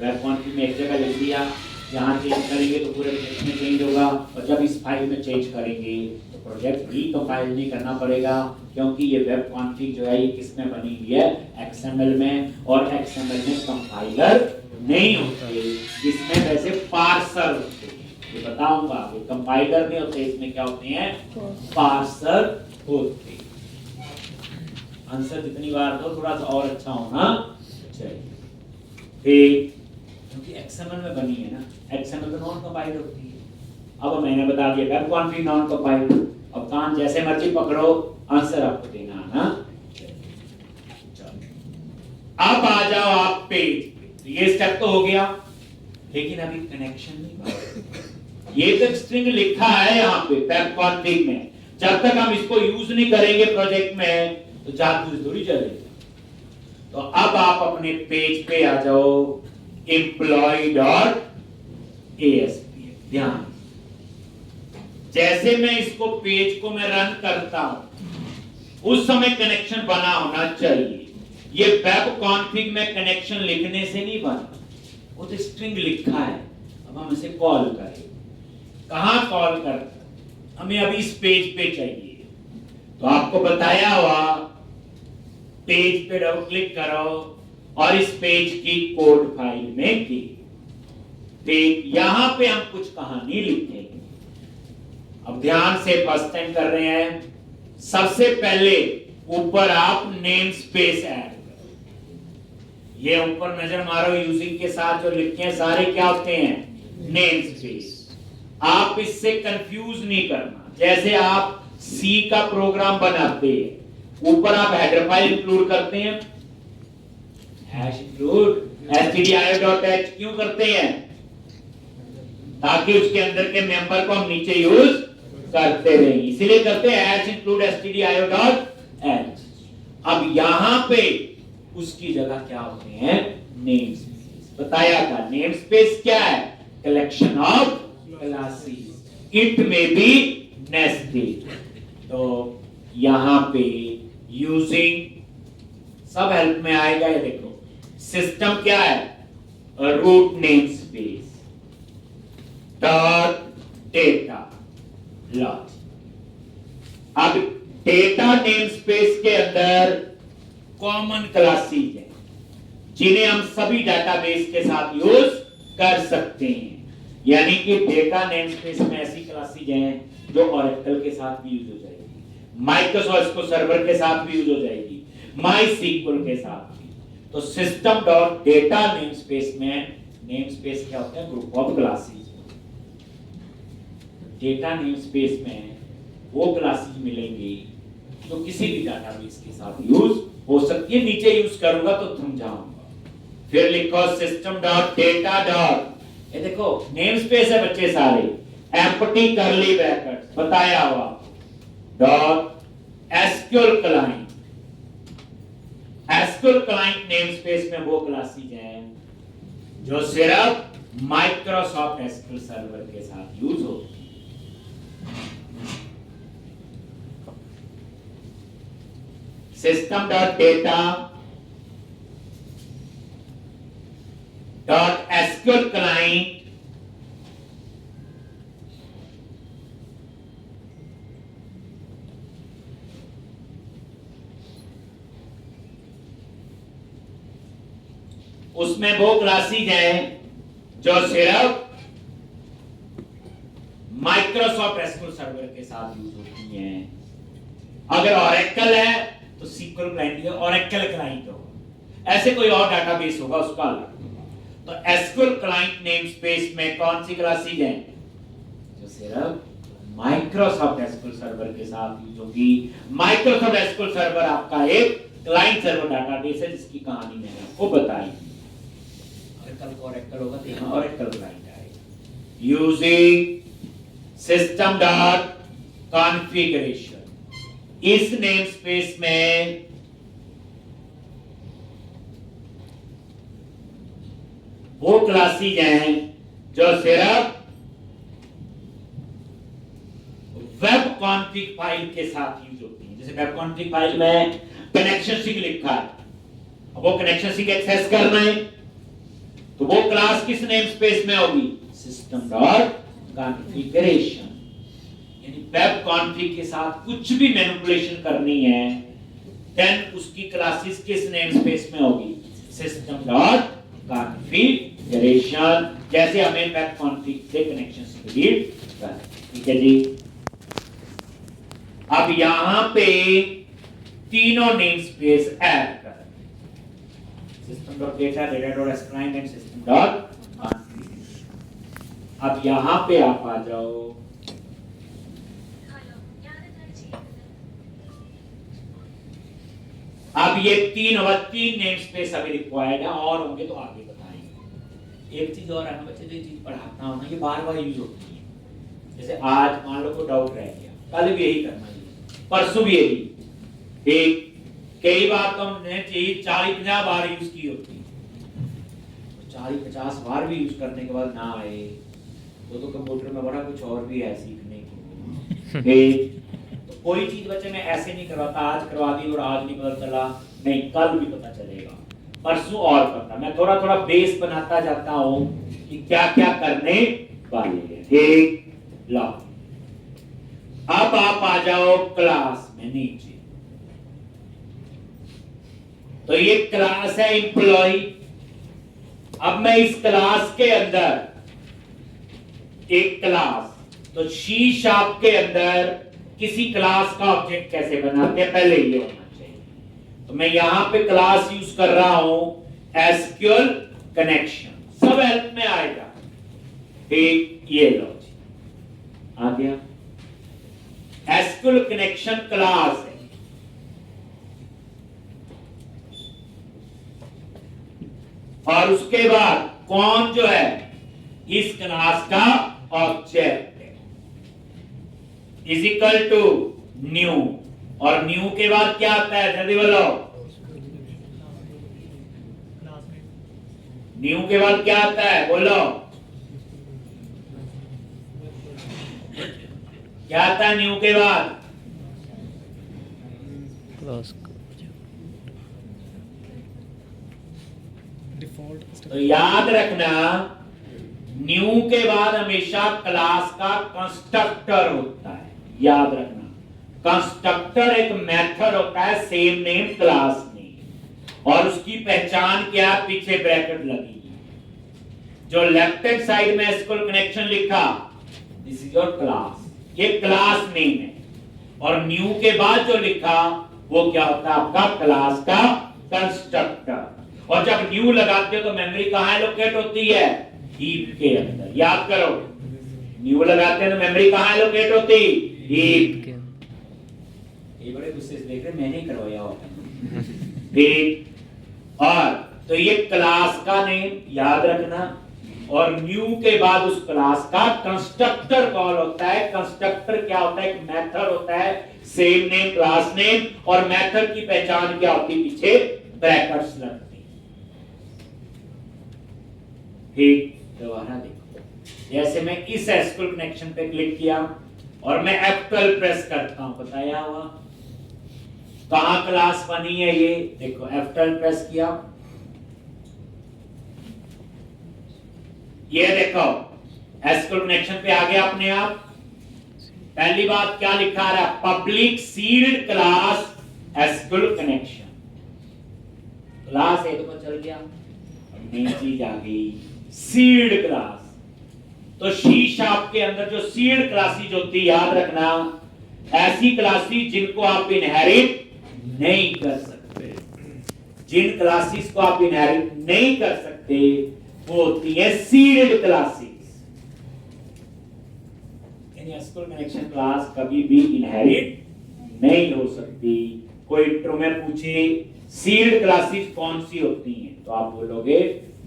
वेब कॉन्फ़िग में एक जगह लिख दिया, यहाँ चेंज करेंगे तो पूरे प्रोजेक्ट में चेंज होगा, और जब इस फाइल में चेंज करेंगे तो प्रोजेक्ट भी कंपाइल नहीं करना पड़ेगा, क्योंकि ये वेब कॉन्फ़िग जो है ये किस में बनी हुई है, XML में, और XML में कंपाइलर नहीं होते, इसमें वैसे पार्सर होते हैं। ये बताऊंगा, ये कंपाइलर नहीं होते, इसमें क्या होते हैं, पार्सर होते। आंसर जितनी बार दो थोड़ा सा और अच्छा होना चाहिए, ठीक, क्योंकि XML में बनी है ना, XML तो नॉन कंपाइलर होती है। अब मैंने बता दिया वेब कॉन्फ़िग नॉन कंपाइलर, अब काम जैसे मर्जी पकड़ो, आंसर आपको देना आना चाहिए। अब आ जाओ आप पेज पे, तो ये स्टेप तो हो गया, लेकिन अभी कनेक्शन नहीं बना। ये तो स्ट्रिंग लिखा है यहाँ पे वेब कॉन्फ़िग में, जब तक हम इसको यूज नहीं करेंगे प्रोजेक्ट में तो जादू थोड़ी चलेगा। तो अब आप अपने पेज पे आ जाओ, employee.asp। ध्यान, जैसे मैं इसको पेज को मैं रन करता हूं उस समय कनेक्शन बना होना चाहिए। ये वेब कॉन्फ़िग में कनेक्शन लिखने से नहीं बना, वो तो स्ट्रिंग लिखा है। अब हम इसे कॉल करें, कहां कॉल करते, हमें अभी इस पेज पे चाहिए, तो आपको बताया हुआ पेज पे डबल क्लिक करो और इस पेज की कोड फाइल में की, ठीक, यहां पे हम कुछ कहानी लिखेंगे। अब ध्यान से फर्स्ट टाइम कर रहे हैं, सबसे पहले ऊपर आप नेम स्पेस ऐड करो। ये ऊपर नजर मारो, यूजिंग के साथ जो लिखे हैं सारे क्या होते हैं, नेम स्पेस। आप इससे कंफ्यूज नहीं करना, जैसे आप सी का प्रोग्राम बनाते हैं, ऊपर आप हेडर फाइल इंक्लूड करते हैं, हैश इंक्लूड stdio.h क्यों करते हैं, ताकि उसके अंदर के मेंबर को हम नीचे यूज करते रहें, इसीलिए करते हैं हैश इंक्लूड stdio.h। अब यहां पे उसकी जगह क्या होते हैं, नेम स्पेस। बताया था नेम स्पेस क्या है, कलेक्शन ऑफ क्लासेस, इट में बी नेस्टेड। तो यहां पे यूजिंग सब हेल्प में आएगा। ये देखो सिस्टम क्या है, root name space dot data logic. अब डेटा नेम स्पेस के अंदर कॉमन क्लासेज हैं जिन्हें हम सभी डेटाबेस के साथ यूज कर सकते हैं। यानी कि डेटा नेमस्पेस में ऐसी क्लासेज हैं जो ओरेकल के साथ भी यूज हो जाएगी, माइक्रोसॉफ्ट को सर्वर के साथ भी यूज हो जाएगी, माईसीक्वल के साथ भी। तो सिस्टम डॉट डेटा नेमस्पेस में नेमस्पेस क्या होता है? Group of classes. Data namespace में वो क्लासेज मिलेंगी जो किसी भी डेटाबेस के साथ यूज हो सकती है। नीचे यूज करूंगा तो समझाऊंगा। फिर लिखो सिस्टम डॉट डेटा डॉट, ये देखो नेमस्पेस है बच्चे सारे, एम्प्टी करली ब्रैकेट्स बताया हुआ, dot SQL client. SQL client namespace में वो क्लासेज हैं जो सिर्फ माइक्रोसॉफ्ट एसक्यूएल सर्वर के साथ यूज होती है। System dot data dot SQL client उसमें वो क्लासेज हैं जो सिर्फ माइक्रोसॉफ्ट एसक्यूएल सर्वर के साथ यूज होती हैं। अगर ओरेकल है तो सीक्वल क्लाइंट ओरेकल क्लाइंट होगा, ऐसे कोई और डेटाबेस होगा उसका अलग। तो एसक्यूएल क्लाइंट नेमस्पेस में कौन सी क्लासेज हैं जो सिर्फ माइक्रोसॉफ्ट एसक्यूएल सर्वर के साथ यूज होगी। माइक्रोसॉफ्ट एसक्यूएल सर्वर आपका एक क्लाइंट सर्वर डेटाबेस है जिसकी कहानी मैंने आपको बताई। ओरेकल को ओरेकल होगा तो यहां ओरेकल क्लाइंट आएगा। यूजिंग सिस्टम डॉट कॉन्फ़िगरेशन, इस नेमस्पेस में वो क्लासेज हैं जो सिर्फ वेब कॉन्फ़िग फाइल के साथ यूज होती है। जैसे वेब कॉन्फ़िग फाइल में कनेक्शन सिक लिखा है, अब वो कनेक्शन सिक एक्सेस करना है तो वो क्लास किस नेमस्पेस में होगी? System dot configuration. यानी वेब कॉन्फ़िग के साथ कुछ भी मैनिपुलेशन करनी है देन उसकी क्लासेस किस नेमस्पेस में होगी? System dot configuration. जैसे हमें वेब कॉन्फ़िग से कनेक्शन से रीड करना, ठीक है जी। अब यहां पे तीनों नेमस्पेस ऐड कर system dot data, data dot SqlClient and system dot configuration. अब यहां पे आप आ जाओ, अब ये तीन नेमस्पेस अभी रिक्वायर्ड है और होंगे तो आगे बताएंगे। एक चीज और है ना बच्चे, जो चीज पढ़ाता हूं ना ये बार बार यूज होती है। जैसे आज मान लो कोई डाउट रह गया, कल भी यही करना है, परसों भी यही, एक कई बार तो हमने चीज 40-50 बार यूज की होती है, 40-50 बार भी यूज करने के बाद ना आए तो कंप्यूटर में बड़ा कुछ और भी है सीखने को। तो कोई चीज बच्चे में ऐसे नहीं करवाता, आज करवा दी और आज नहीं पता चला, नहीं कल भी पता चलेगा, परसों और पता। मैं थोड़ा थोड़ा बेस बनाता जाता हूं कि क्या क्या करने वाले हैं, ठीक। लो अब आप आ जाओ क्लास में नीचे, तो ये क्लास है एम्प्लॉय। अब मैं इस क्लास के अंदर एक क्लास, तो सी शार्प के अंदर किसी क्लास का ऑब्जेक्ट कैसे बनाते हैं पहले ये होना चाहिए। तो मैं यहां पे क्लास यूज कर रहा हूं एसक्यूएल कनेक्शन, सब हेल्प में आएगा, ठीक। ये लो जी आ गया, एसक्यूएल कनेक्शन क्लास है। और उसके बाद कौन जो है इस क्लास का object is equal to new, और न्यू के बाद क्या आता है जल्दी बोलो, न्यू के बाद क्या आता है बोलो, क्या आता है न्यू के बाद? डिफॉल्ट। तो याद रखना न्यू के बाद हमेशा क्लास का कंस्ट्रक्टर होता है, याद रखना। कंस्ट्रक्टर एक मेथड होता है सेम नेम क्लास में। और उसकी पहचान क्या, पीछे ब्रैकेट लगी है। जो लेफ्ट हैंड साइड में एसक्यूएल कनेक्शन लिखा, दिस इज योर क्लास, ये क्लास नेम है। और न्यू के बाद जो लिखा वो क्या होता है, आपका क्लास का कंस्ट्रक्टर। और जब न्यू लगाते हो तो मेमोरी कहां एलोकेट होती है, हीप के अंदर। याद करो, न्यू लगाते हैं तो मेमोरी कहां एलोकेट होती, हीप के। ये बड़े गुस्से से देख रहे, मैंने ही करवाया होगा। ठीक, और तो ये क्लास का नेम याद रखना, और न्यू के बाद उस क्लास का कंस्ट्रक्टर कॉल होता है। कंस्ट्रक्टर क्या होता है, एक मेथड होता है, सेम नेम क्लास नेम, और मेथड की पहचान क्या होती है, पीछे ब्रैकेट्स लगती है। ठीक, दोबारा देखो, जैसे मैं इस एसक्यूएल कनेक्शन पे क्लिक किया और मैं F12 प्रेस करता हूं, बताया हुआ कहां क्लास बनी है, ये देखो F12 प्रेस किया, ये देखो एसक्यूएल कनेक्शन पे आ गया अपने आप। पहली बात क्या लिखा आ रहा है, public sealed class SQL connection. Class एक तो चल गया, नई चीज आ गई सील्ड क्लास। तो सी शार्प के अंदर जो सील्ड क्लासेस होती है, याद रखना, ऐसी क्लासेस जिनको आप इनहेरिट नहीं कर सकते। जिन क्लासेस को आप इनहेरिट नहीं कर सकते वो होती है सील्ड क्लासेस। यानी एसक्यूएल कनेक्शन क्लास कभी भी इनहेरिट नहीं हो सकती। कोई इंट्रो में पूछे सील्ड क्लासेस कौन सी होती हैं, तो आप बोलोगे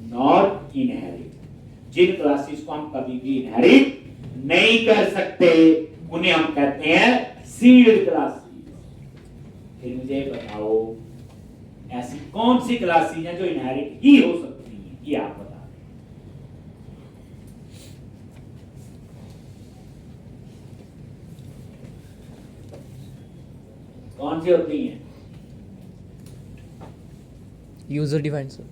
नॉट इनहेरिट। जिन क्लासेस को हम कभी भी इनहेरिट नहीं कर सकते उन्हें हम कहते हैं सील्ड क्लासेस। फिर मुझे बताओ ऐसी कौन सी क्लासेस हैं जो इनहेरिट ही हो सकती हैं, ये आप बता दें। कौन सी होती हैं? User defined sir.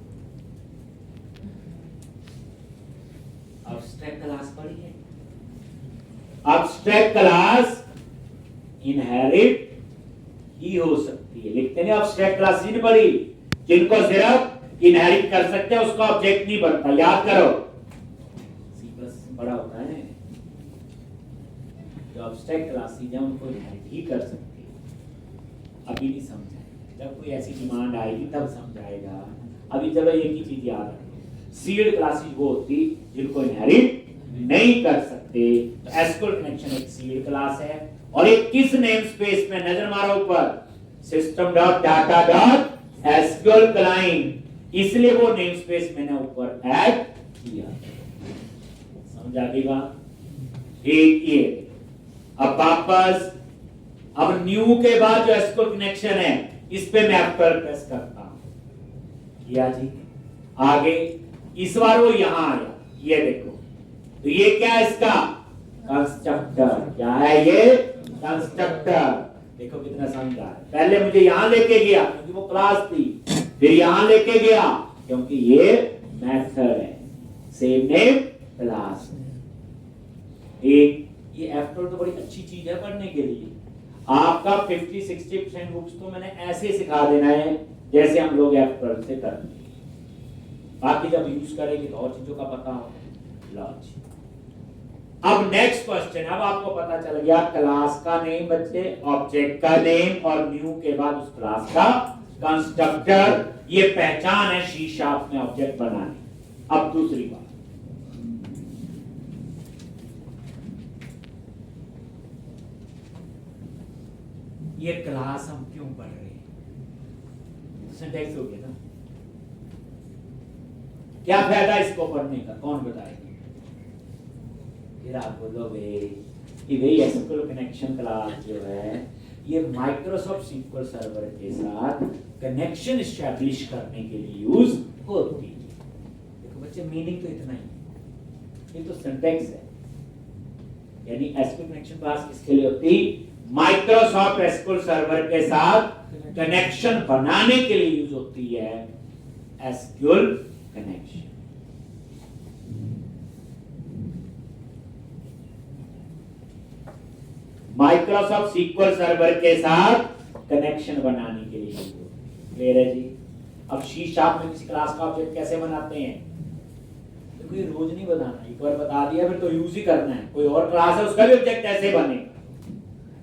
Abstract class पढ़ी है? एब्स्ट्रैक्ट क्लास इनहेरिट ही हो सकती है। लिखते हैं एब्स्ट्रैक्ट क्लास नहीं पढ़ी, जिनको सिर्फ इनहेरिट कर सकते हैं उसका ऑब्जेक्ट नहीं बनता। याद करो, C++ बड़ा होता है, जो एब्स्ट्रैक्ट क्लासेस हैं उनको इनहेरिट ही कर सकते हैं। अभी नहीं समझा, जब कोई ऐसी डिमांड आएगी तब समझाएगा। अभी चलो एक ही चीज याद रखो, सील्ड क्लासेस वो होती जिनको इनहेरिट नहीं कर सकते। तो एसक्यूएल कनेक्शन एक सील्ड क्लास है, और एक किस नेम स्पेस में, नजर मारो ऊपर, system.data.sql क्लाइंट, इसलिए वो नेम स्पेस मैंने ऊपर ऐड किया। समझ आ गई बात? ठीक, ये अब वापस, अब न्यू के बाद जो एसक्यूएल कनेक्शन है इस पे मैं F12 प्रेस करता हूं, किया जी। आगे इस बार वो यहां आया, ये देखो, तो ये क्या है, इसका कंस्ट्रक्टर। क्या है ये? कंस्ट्रक्टर। देखो कितना समझ रहा है। पहले मुझे यहां लेके गया क्योंकि वो क्लास थी, फिर यहां लेके गया क्योंकि ये मेथड है, सेम नेम क्लास। एक ये F12 तो बड़ी अच्छी चीज है पढ़ने के लिए। आपका 50-60% बुक्स तो मैंने ऐसे सिखा देना है जैसे हम लोग F12 से करते हैं। बाकी जब यूज करेंगे तो और चीजों का पता होगा। लॉज। अब नेक्स्ट क्वेश्चन, अब आपको पता चल गया क्लास का नेम बच्चे, ऑब्जेक्ट का नेम, और न्यू के बाद उस क्लास का कंस्ट्रक्टर। ये पहचान है सी शार्प में ऑब्जेक्ट बनाने। अब दूसरी बात, ये क्लास हम क्यों पढ़ रहे हैं? सिंटैक्स हो गया ना, क्या फायदा इसको पढ़ने का, कौन बताएगा? फिर आप बोलोगे कि भाई एसक्यूएल कनेक्शन क्लास जो है ये माइक्रोसॉफ्ट SQL सर्वर के साथ कनेक्शन एस्टैब्लिश करने के लिए यूज होती है। देखो बच्चे, मीनिंग तो इतना ही, ये तो सिंटैक्स है। यानी एसक्यूएल कनेक्शन क्लास किसके लिए होती? माइक्रोसॉफ्ट SQL सर्वर के साथ कनेक्शन बनाने के लिए यूज होती है SQL connection. Microsoft SQL server के साथ कनेक्शन बनाने के लिए। क्लियर है जी? अब सी शार्प में किसी क्लास का ऑब्जेक्ट कैसे बनाते हैं? देखो ये रोज नहीं बताना, एक बार बता दिया फिर तो यूज ही करना है। कोई और क्लास है उसका भी ऑब्जेक्ट ऐसे बनेगा,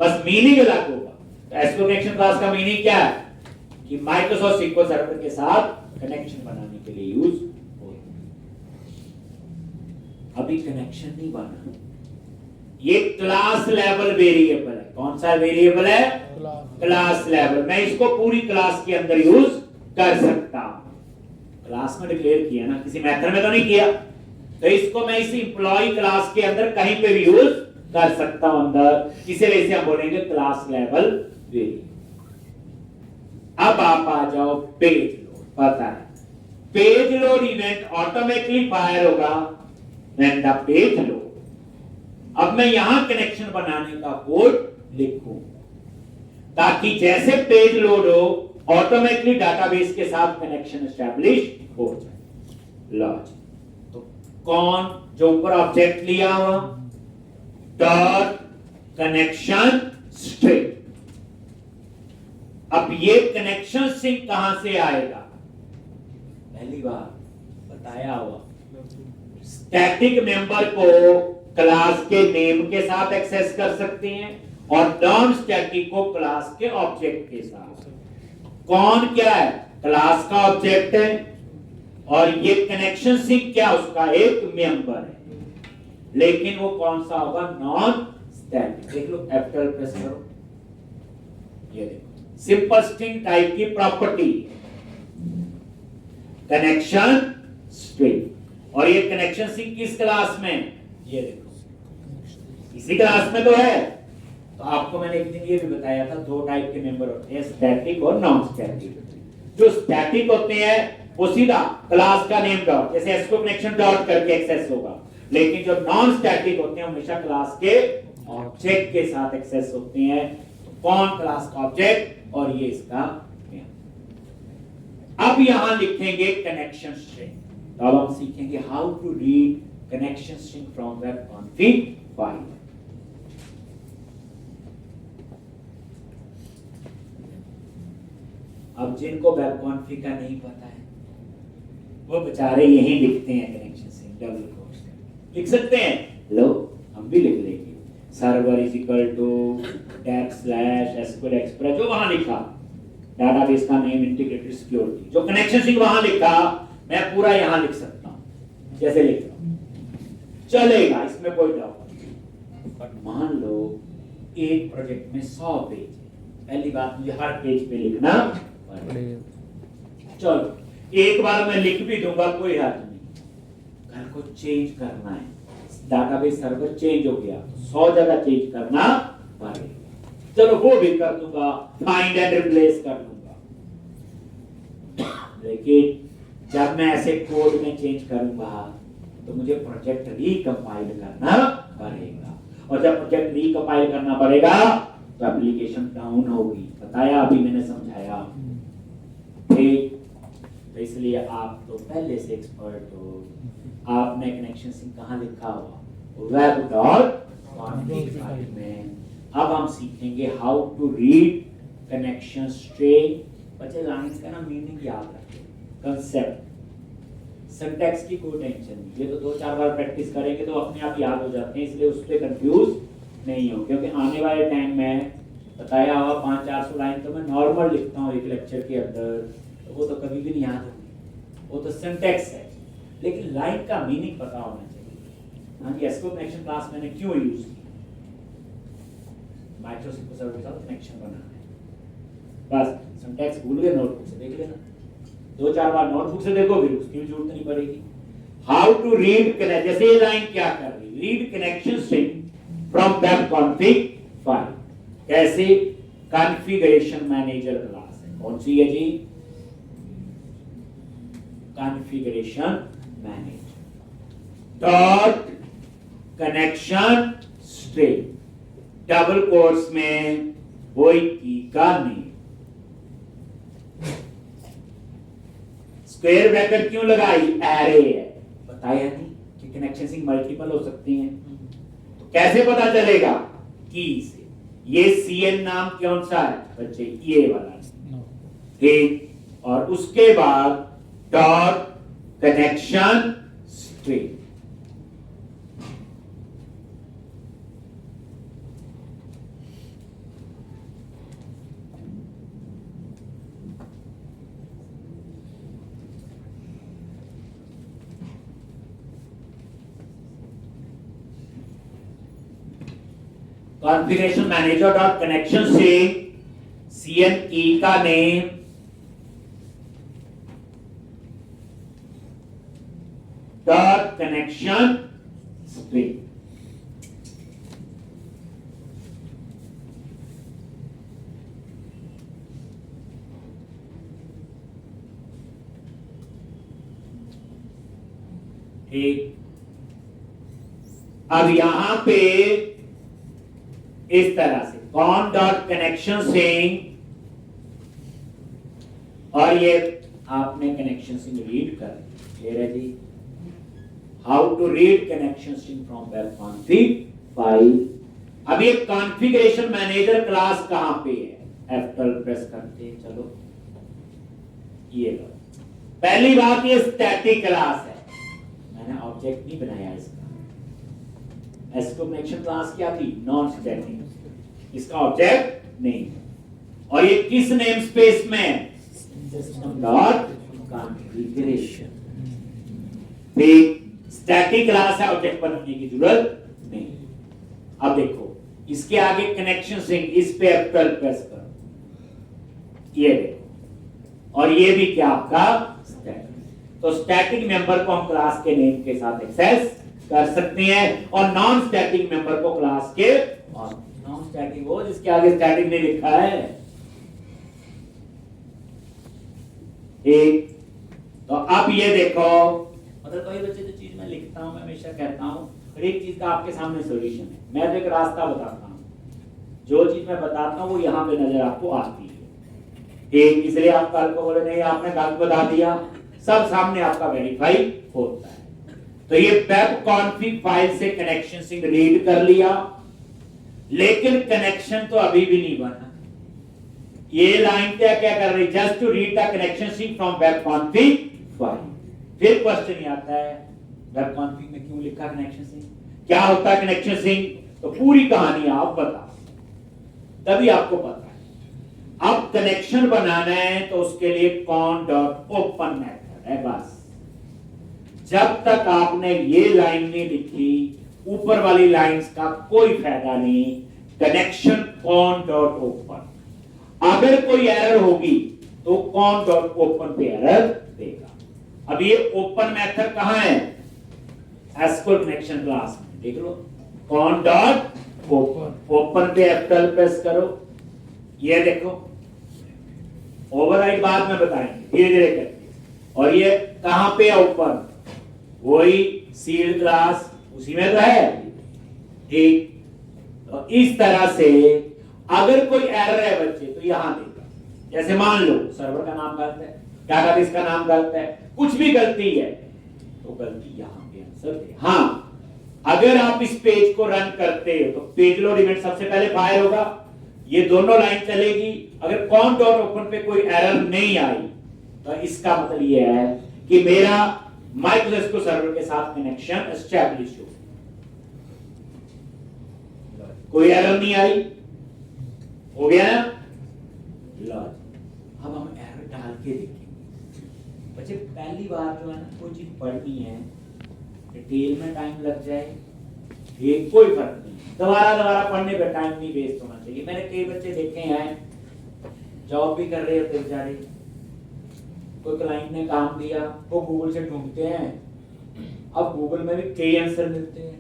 बस मीनिंग अलग होगा। तो एसक्यूएल कनेक्शन क्लास का मीनिंग क्या है कि माइक्रोसॉफ्ट सिक्वल सर्वर के साथ कनेक्शन बनाने के लिए यूज होता है। अभी कनेक्शन नहीं बना, ये क्लास लेवल वेरिएबल है। कौन सा वेरिएबल है? Class level. मैं इसको पूरी क्लास के अंदर यूज कर सकता हूं। क्लास में डिक्लेयर किया ना, किसी मेथड में तो नहीं किया, तो इसको मैं इस एम्प्लॉय क्लास के अंदर कहीं पे भी यूज कर सकता हूं अंदर, इसीलिए इसे हम बोलेंगे क्लास लेवल वेरिएबल। अब आप आ जाओ पेज लोड। पता है page load event automatically fire होगा व्हेन द पेज लोड। अब मैं यहां कनेक्शन बनाने का कोड लिखूं ताकि जैसे पेज लोड हो ऑटोमेटिकली डाटाबेस के साथ कनेक्शन एस्टैब्लिश हो जाए। लॉजिक तो कौन जो ऊपर ऑब्जेक्ट लिया हुआ डॉट कनेक्शन स्ट्रिंग। अब ये कनेक्शन स्ट्रिंग कहां से आएगा? पहली बार बताया हुआ स्टैटिक मेंबर को क्लास के नेम के साथ एक्सेस कर सकते हैं और नॉन स्टैटिक को क्लास के ऑब्जेक्ट के साथ। कौन क्या है? क्लास का ऑब्जेक्ट है और ये कनेक्शन स्ट्रिंग क्या उसका एक मेंबर है, लेकिन वो कौन सा होगा? Non static. देख लो F12 प्रेस करो, ये देखो सिंपल स्ट्रिंग टाइप की प्रॉपर्टी कनेक्शन स्ट्रिंग। और ये कनेक्शन स्ट्रिंग किस क्लास में? ये देखो इसी क्लास में तो है। तो आपको मैंने एक दिन ये भी बताया था दो टाइप के मेंबर होते हैं, स्टैटिक और नॉन स्टैटिक। जो स्टैटिक होते हैं वो सीधा क्लास का नेम डॉट जैसे एसक्यूएल कनेक्शन डॉट करके एक्सेस होगा, लेकिन जो नॉन स्टैटिक होते हैं हमेशा क्लास के ऑब्जेक्ट के साथ एक्सेस होते हैं। तो कौन? क्लास का ऑब्जेक्ट और ये इसका नेम। अब यहां लिखेंगे कनेक्शन स्ट्रिंग। तो अब हम सीखेंगे how to read connection string from web config file. अब जिनको वेब कॉन्फिग का नहीं पता है वो बेचारे यही लिखते हैं कनेक्शन स्ट्रिंग डबल कोट्स लिख सकते हैं। लो हम भी लिख लेंगे server is equal to /SQL express जो वहां लिखा, डाटाबेस का नेम, इंटीग्रेटेड सिक्योरिटी, जो कनेक्शन स्ट्रिंग वहां लिखा मैं पूरा यहां लिख सकता हूं जैसे लिख रहा हूं, चलेगा, इसमें कोई डाउट नहीं। बट मान लो एक प्रोजेक्ट में 100 पेज है, पहली बात मुझे हर पेज पे लिखना पड़ेगा। चलो एक बार मैं लिख भी दूंगा कोई हर्ज नहीं, कल को चेंज करना है, डाटाबेस सर्वर चेंज हो गया 100 जगह चेंज करना पड़ेगा। चलो वो भी कर दूंगा, फाइंड एंड रिप्लेस कर दूंगा, लेकिन जब मैं ऐसे कोड में चेंज करूंगा तो मुझे प्रोजेक्ट रिकंपाइल करना पड़ेगा, और जब प्रोजेक्ट रिकंपाइल करना पड़ेगा तो एप्लीकेशन डाउन होगी। बताया अभी मैंने समझाया, ठीक? तो इसलिए आप तो पहले से एक्सपर्ट हो। आपने कनेक्शन स्ट्रिंग कहां लिखा हुआ? web.config फाइल में। अब हम सीखेंगे how to read connection string. बच्चे लाइंस का ना मीनिंग याद रखें, कंसेप्ट, सिंटैक्स की कोई टेंशन नहीं, ये तो 2-4 बार प्रैक्टिस करेंगे तो अपने आप याद हो जाते हैं, इसलिए उस पर कंफ्यूज नहीं हो, क्योंकि आने वाले टाइम में बताया हुआ 500-400 लाइन तो मैं नॉर्मल लिखता हूँ एक लेक्चर के अंदर, तो वो तो कभी भी नहीं याद होगी, वो तो सिंटैक्स है, लेकिन लाइन का मीनिंग पता होना चाहिए। हाँ जी, एसक्यूएल कनेक्शन क्लास मैंने क्यों यूज की? माइक्रोसॉफ्ट सिक्वल सर्वर के साथ कनेक्शन बनाना है, बस सिंटैक्स भूल गए नोटबुक से देख लेना, 2-4 बार नोटबुक से देखो फिर उसकी भी जरूरत नहीं पड़ेगी। हाउ टू रीड कनेक्ट, जैसे ये लाइन क्या कर रही, read connection string from web config file. कैसे? कॉन्फ़िगरेशन मैनेजर क्लास है, कौन सी है जी? Configuration manager dot connection string double quotes में वही की का नेम। स्क्वायर ब्रैकेट क्यों लगाई? एरे है, बताया नहीं कि कनेक्शन स्ट्रिंग मल्टीपल हो सकती हैं, तो कैसे पता चलेगा? की से। ये CN नाम कौन सा है बच्चे? ये वाला, ठीक? और उसके बाद dot connection string. Configuration manager dot connection से CN की का नेम डॉट कनेक्शन स्ट्रिंग। ठीक, अब यहां पे इस तरह से कॉन डॉट कनेक्शन स्ट्रिंग, और ये आपने कनेक्शन स्ट्रिंग रीड कर क्लियर है जी। How to read connection string from web config file. अब ये कॉन्फ़िगरेशन मैनेजर क्लास कहां पे है, F12 प्रेस करते हैं। चलो ये लो, पहली बात ये स्टैटिक क्लास है, मैंने ऑब्जेक्ट नहीं बनाया इसका। एसक्यू कनेक्शन क्लास क्या थी, नॉन स्टैटिक, इसका ऑब्जेक्ट नहीं। और ये किस नेम स्पेस में, system dot configuration. Static class है, ऑब्जेक्ट बनाने की जरूरत नहीं। अब देखो इसके आगे कनेक्शन स्ट्रिंग, इस पे F12 प्रेस करो, ये देखो, और ये भी क्या आपका स्टैटिक। तो स्टैटिक मेंबर को हम क्लास के नेम के साथ एक्सेस कर सकते हैं, और नॉन स्टैटिक मेंबर को क्लास के, और नॉन स्टैटिक वो जिसके आगे स्टैटिक नहीं लिखा है। एक तो अब ये देखो, मतलब कई बच्चे जो चीज मैं लिखता हूं, मैं हमेशा कहता हूं हर एक चीज का आपके सामने सॉल्यूशन है। मैं तो एक रास्ता बताता हूं, जो चीज मैं बताता हूं वो यहां पे नजर आपको आती है। एक, इसलिए आप कल को बोले नहीं आपने गलत बता दिया, सब सामने आपका वेरीफाई होता है। तो ये वेब कॉन्फिग फाइल से कनेक्शन स्ट्रिंग रीड कर लिया, लेकिन कनेक्शन तो अभी भी नहीं बना। ये लाइन क्या क्या कर रही, just to read the connection string from web config file. फिर क्वेश्चन आता है वेब कॉन्फिग में क्यों लिखा कनेक्शन स्ट्रिंग, क्या होता है कनेक्शन स्ट्रिंग, तो पूरी कहानी आप बता, तभी आपको पता है। अब कनेक्शन बनाना है तो उसके लिए कॉन डॉट ओपन मेथड है बस। जब तक आपने ये लाइन नहीं लिखी, ऊपर वाली लाइंस का कोई फायदा नहीं। कनेक्शन कॉन डॉट ओपन, अगर कोई एरर होगी तो कॉन डॉट ओपन पे एरर देगा। अब ये ओपन मेथड कहां है, एसक्यूएल कनेक्शन क्लास में, देख लो कॉन डॉट ओपन, ओपन पे F12 प्रेस करो, ये देखो ओवरराइड बाद में बताएंगे धीरे धीरे करके। और ये कहां पे ओपन, वही सील्ड क्लास उसी में तो है। ठीक, तो इस तरह से अगर कोई एरर है बच्चे तो यहां देगा। जैसे मान लो सर्वर का नाम गलत है, डाटाबेस का नाम गलत है, कुछ भी गलती है तो गलती यहां पे आंसर दे। हां, अगर आप इस पेज को रन करते हो तो पेज लोड इवेंट सबसे पहले फायर होगा, ये दोनों लाइन चलेगी। अगर कॉन डॉट ओपन पे कोई एरर नहीं आई तो इसका मतलब ये है कि मेरा माइक्रोसॉफ्ट सर्वर के साथ कनेक्शन एस्टैब्लिश हो, कोई एरर नहीं आई, हो गया ना। अब हम एरर डाल के देखेंगे। बच्चे पहली बार जो है ना कोई चीज पढ़नी है, डिटेल में टाइम लग जाए ये कोई फर्क नहीं, दोबारा पढ़ने पे टाइम नहीं वेस्ट होना चाहिए। मैंने कई बच्चे देखे हैं जॉब भी कर रहे होते बेचारे, कोई क्लाइंट ने काम दिया वो गूगल से ढूंढते हैं, अब गूगल में भी कई आंसर मिलते हैं।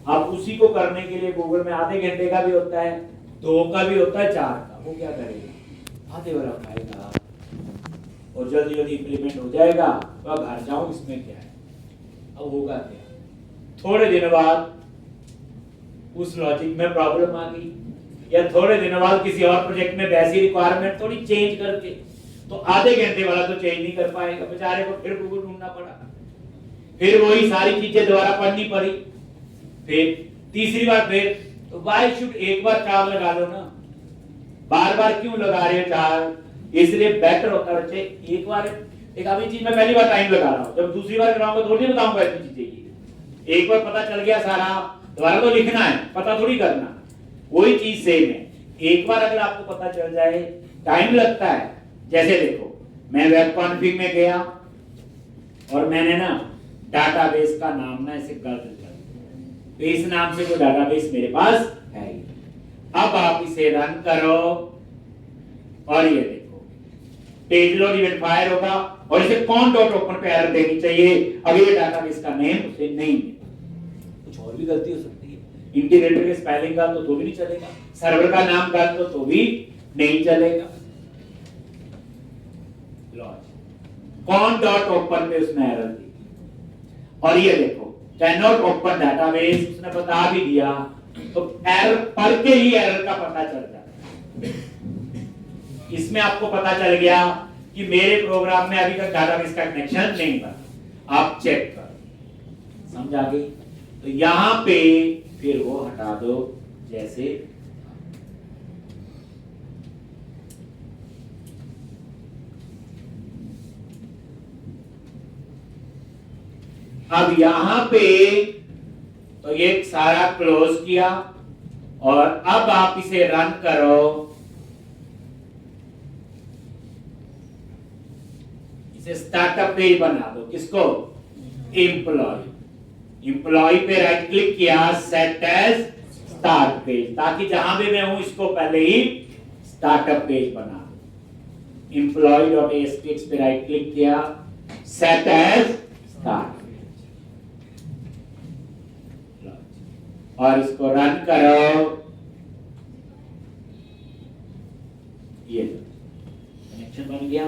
अब उसी को करने के लिए गूगल में आधे घंटे का भी होता है, 2 का भी होता है, 4 का, वो क्या करेगा, आधे वाला खाएगा और जल्दी जल्दी इंप्लीमेंट हो जाएगा। तो अब घर जाऊं इसमें क्या है, अब होगा क्या, थोड़े दिन बाद उस लॉजिक में प्रॉब्लम आ गई, या थोड़े दिन बाद किसी और प्रोजेक्ट में वैसी रिक्वायरमेंट थोड़ी चेंज करके, तो आधे घंटे वाला तो चेंज नहीं कर पाएगा बेचारे को, फिर गूगल ढूंढना पड़ा, फिर वही सारी चीजें दोबारा पढ़नी पड़ी, फिर तीसरी बार फिर। तो व्हाई शुड, एक बार 4 लगा लो ना, बार बार क्यों लगा रहे हो 4, इसलिए बेटर होता है बच्चे एक बार एक अभी चीज मैं पहली बार टाइम लगा रहा हूं, जब दूसरी बार कराऊंगा तो नहीं बताऊंगा इतनी चीजें ये। एक बार पता चल गया सारा, दोबारा तो लिखना है, पता थोड़ी करना। वही चीज सेम है, एक बार अगर आपको पता चल जाए टाइम लगता है। जैसे देखो मैं वेब कॉन्फ़िग में गया और मैंने ना डाटाबेस का नाम ना ऐसे गलत कर दिया, तो इस नाम से कोई डाटाबेस मेरे पास है ही। अब आप इसे रन करो और ये देखो पेज लोड इवेंट फायर होगा और इसे कौन डॉट ओपन पे एरर देनी चाहिए। अगर ये डाटाबेस का नेम उसे नहीं मिला, कुछ और भी गलती हो सकती है। इंटीग्रेटर के स्पेलिंग का तो भी नहीं चलेगा, सर्वर का नाम गलत तो भी नहीं चलेगा। कौन डॉट ओपन पे उसने एरर दी और ये देखो कैन नॉट ओपन डाटाबेस उसने बता भी दिया, तो एरर पढ़ के ही एरर का पता चल जाता है। इसमें आपको पता चल गया कि मेरे प्रोग्राम में अभी तक डाटाबेस का कनेक्शन नहीं बना, आप चेक करो, समझ आ गई। तो यहां पे फिर वो हटा दो जैसे अब यहां पे तो ये सारा क्लोज किया और अब आप इसे रन करो। इसे स्टार्टअप पेज बना दो, किसको? एम्प्लॉय पे राइट क्लिक किया, सेट एज स्टार्ट पेज, ताकि जहां भी मैं हूं इसको पहले ही स्टार्टअप पेज बना दो। employee.aspx पे राइट क्लिक किया, सेट एज स्टार्ट और इसको रन करो। ये कनेक्शन बन गया।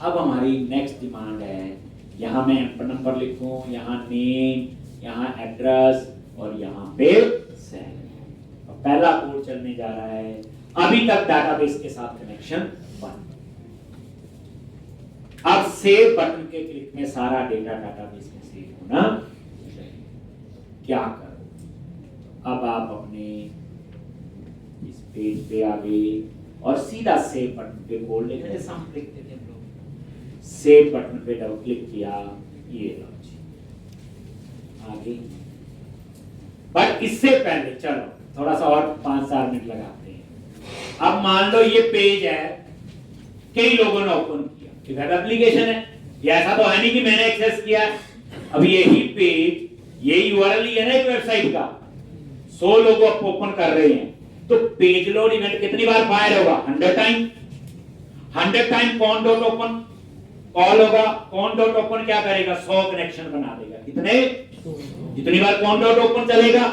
अब हमारी नेक्स्ट डिमांड है, यहां मैं नंबर लिखूं, यहां नेम, यहां एड्रेस और यहां पे सेल। पहला कोड चलने जा रहा है। अभी तक डाटाबेस के साथ कनेक्शन बंद। अब सेव बटन के क्लिक में सारा डेटा डाटाबेस में सेव होना चाहिए। क्या करो? अब आप अपने इस पेज पे आ गए और सीधा सेव बटन पे खोल लेंगे, जैसे हम लिखते थे हम लोग। सेव बटन पे डबल क्लिक किया, ये लो जी आगे। बट इससे पहले चलो थोड़ा सा और 5-4 मिनट लगाते हैं। अब मान लो ये पेज है, कई लोगों ने ओपन किया, ये वेब एप्लीकेशन है, ये ऐसा तो है नहीं कि मैंने एक्सेस किया। अब यही पेज, ये यूआरएल है ना एक वेबसाइट का, 100 लोग ओपन कर रहे हैं, तो पेज लोड इवेंट कितनी बार फायर होगा? 100 टाइम। 100 टाइम कौन डॉट ओपन कॉल होगा। कौन डॉट ओपन क्या करेगा? 100 कनेक्शन बना देगा। कितने? जितनी बार कौन डॉट ओपन चलेगा।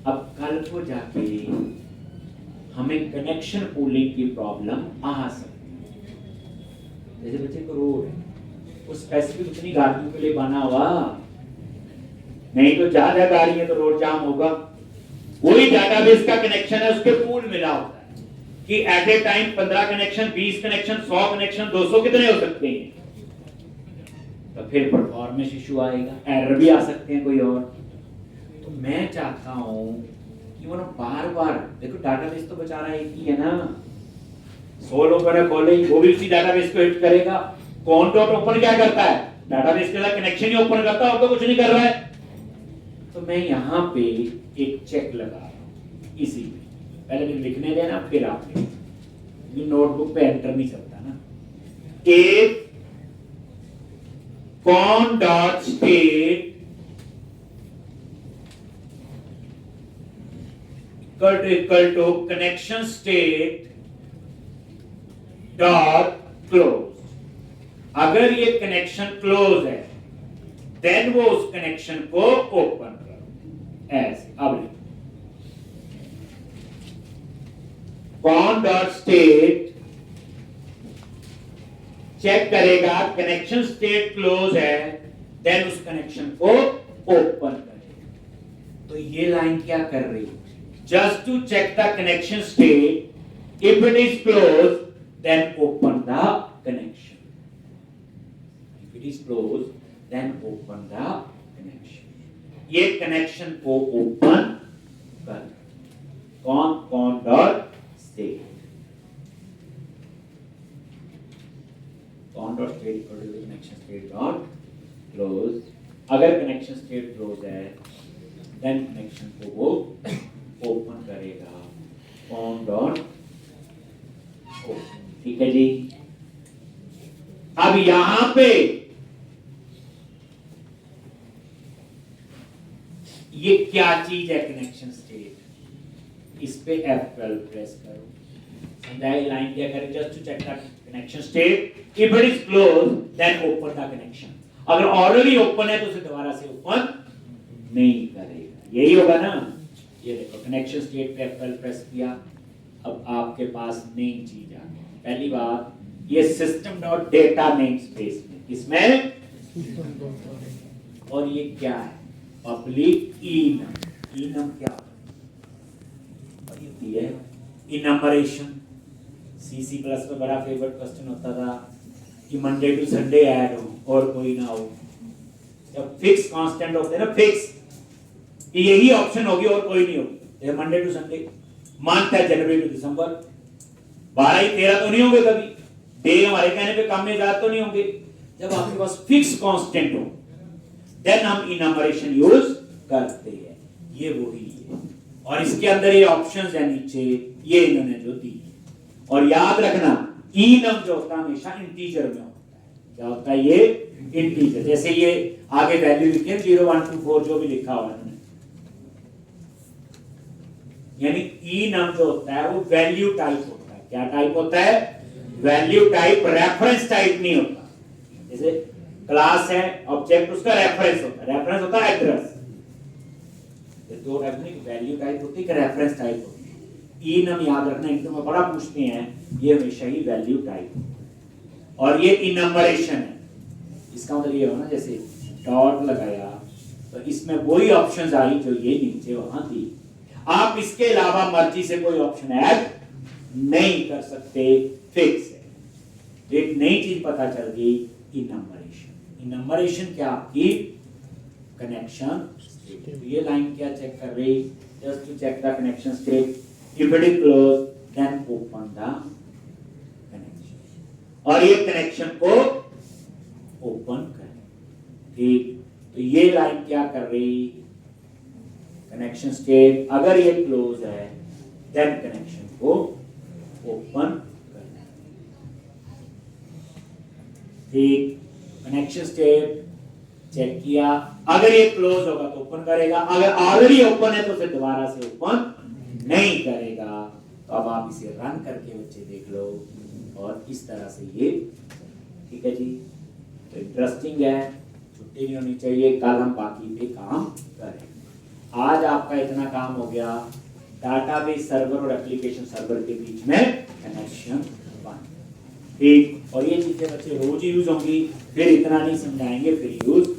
अब कल को जाके हमें कनेक्शन पूलिंग की प्रॉब्लम आ सकती है। जैसे बच्चे को रोड है, वो स्पेसिफिक उतनी गाड़ियों के लिए बना हुआ, नहीं तो ज्यादा गाड़ी है तो रोड जाम होगा। वही डाटाबेस का कनेक्शन है, उसके पूल मिला होता है कि at a time 15 connection, 20 connection, 100 connection, 200 कितने हो सकते हैं। तो फिर परफॉर्मेंस इशू आएगा, एरर भी आ सकते हैं कोई और। तो मैं चाहता हूं कि वो बार बार देखो, डाटाबेस तो बेचारा एक ही है ना, 100 लोगों ने खोले, वो भी उसी डाटाबेस को हिट करेगा। कौन डॉट ओपन क्या करता है? डाटाबेस के साथ कनेक्शन ही ओपन करता है, और तो कुछ नहीं कर रहा है। तो मैं यहां पे एक चेक लगा रहा हूं इसी में, पहले मुझे लिखने देना फिर आप लिखना, नोटबुक पे एंटर नहीं चलता ना। If con dot state equal to connection state dot close. अगर ये कनेक्शन क्लोज है देन वो उस कनेक्शन को ओपन करो ऐसे। अब कौन डॉट स्टेट चेक करेगा कनेक्शन स्टेट क्लोज है, देन उस कनेक्शन को ओपन करेगा। तो ये लाइन क्या कर रही है? Just to check the connection state, if it is close then open the connection, if it is close then open the connection। ये कनेक्शन को ओपन कर। Con dot state equal to connection state dot close. अगर connection state close है then connection को वो open करेगा phone dot open. ठीक है जी। अब यहां पे ये क्या चीज है कनेक्शन स्टेट, इस पे F12 प्रेस करो। समझाए लाइन क्या करें, just to check the connection state if it is close then open the connection. अगर ऑलरेडी ओपन है तो उसे दोबारा से ओपन नहीं करेगा। यही होगा ना। ये देखो कनेक्शन स्टेट पे F12 प्रेस किया, अब आपके पास नई चीज आ गई। पहली बात ये system dot data name space में, इसमें और ये क्या है पब्लिक enum। enum क्या होती है? इनम्बरेशन। सी प्लस में बड़ा फेवरेट क्वेश्चन होता था कि मंडे टू संडे ऐड हो और कोई ना हो। जब फिक्स कांस्टेंट होते हैं ना, फिक्स कि यही ऑप्शन होगी और कोई नहीं होगी। मंडे टू संडे, मंथ है जनवरी टू दिसंबर, 12 ही 13 तो नहीं होंगे कभी। डे हमारे कहने पे कम में ज्यादा तो नहीं होंगे। जब आपके पास फिक्स कांस्टेंट हो देन हम इनम्बरेशन यूज करते हैं। ये वही है और इसके अंदर ये ऑप्शंस है नीचे, ये इन्होंने जो दी है। और याद रखना enum जो होता है हमेशा इंटीजर में होता है। क्या होता है ये? इंटीजर। जैसे ये आगे वैल्यू लिखे 0 1 2 4 जो भी लिखा हुआ है, यानी enum जो होता है वो वैल्यू टाइप होता है। क्या टाइप होता है? वैल्यू टाइप, रेफरेंस टाइप नहीं होता। जैसे क्लास है, ऑब्जेक्ट उसका रेफरेंस होता है। रेफरेंस होता है एड्रेस। ये दो टाइप में, वैल्यू टाइप होती है, रेफरेंस टाइप होती है। enum याद रखना, एकदम में बड़ा पूछते हैं, ये हमेशा ही वैल्यू टाइप और ये इनम्बरेशन है। इसका मतलब ये हो ना, जैसे डॉट लगाया तो इसमें वही ऑप्शंस आई जो ये नीचे वहां थी। आप इसके अलावा मर्जी से कोई ऑप्शन ऐड नहीं कर सकते, फिक्स है। एक नई चीज पता चल गई, इनम्बरेशन। इनम्बरेशन क्या आपकी? कनेक्शन। ये लाइन क्या चेक कर रही? Just to check the connection state if it is close then open the connection. और ये कनेक्शन को ओपन करें। ठीक, तो ये लाइन क्या कर रही? कनेक्शन स्टेट अगर ये क्लोज है देन कनेक्शन को ओपन करना। ठीक, कनेक्शन स्टेट चेक किया, अगर ये क्लोज होगा तो ओपन करेगा, अगर ऑलरेडी ओपन है तो फिर दोबारा से ओपन नहीं करेगा। तो अब आप इसे रन करके बच्चे देख लो और इस तरह से ये। ठीक है जी, तो इंटरेस्टिंग है, छुट्टी नहीं होनी चाहिए। कल हम बाकी पे काम करें। आज आपका इतना काम हो गया, डाटाबेस सर्वर और एप्लीकेशन सर्वर के बीच में कनेक्शन बन। ठीक, और ये चीजें बच्चे रोज यूज होंगी, फिर इतना नहीं समझाएंगे, फिर यूज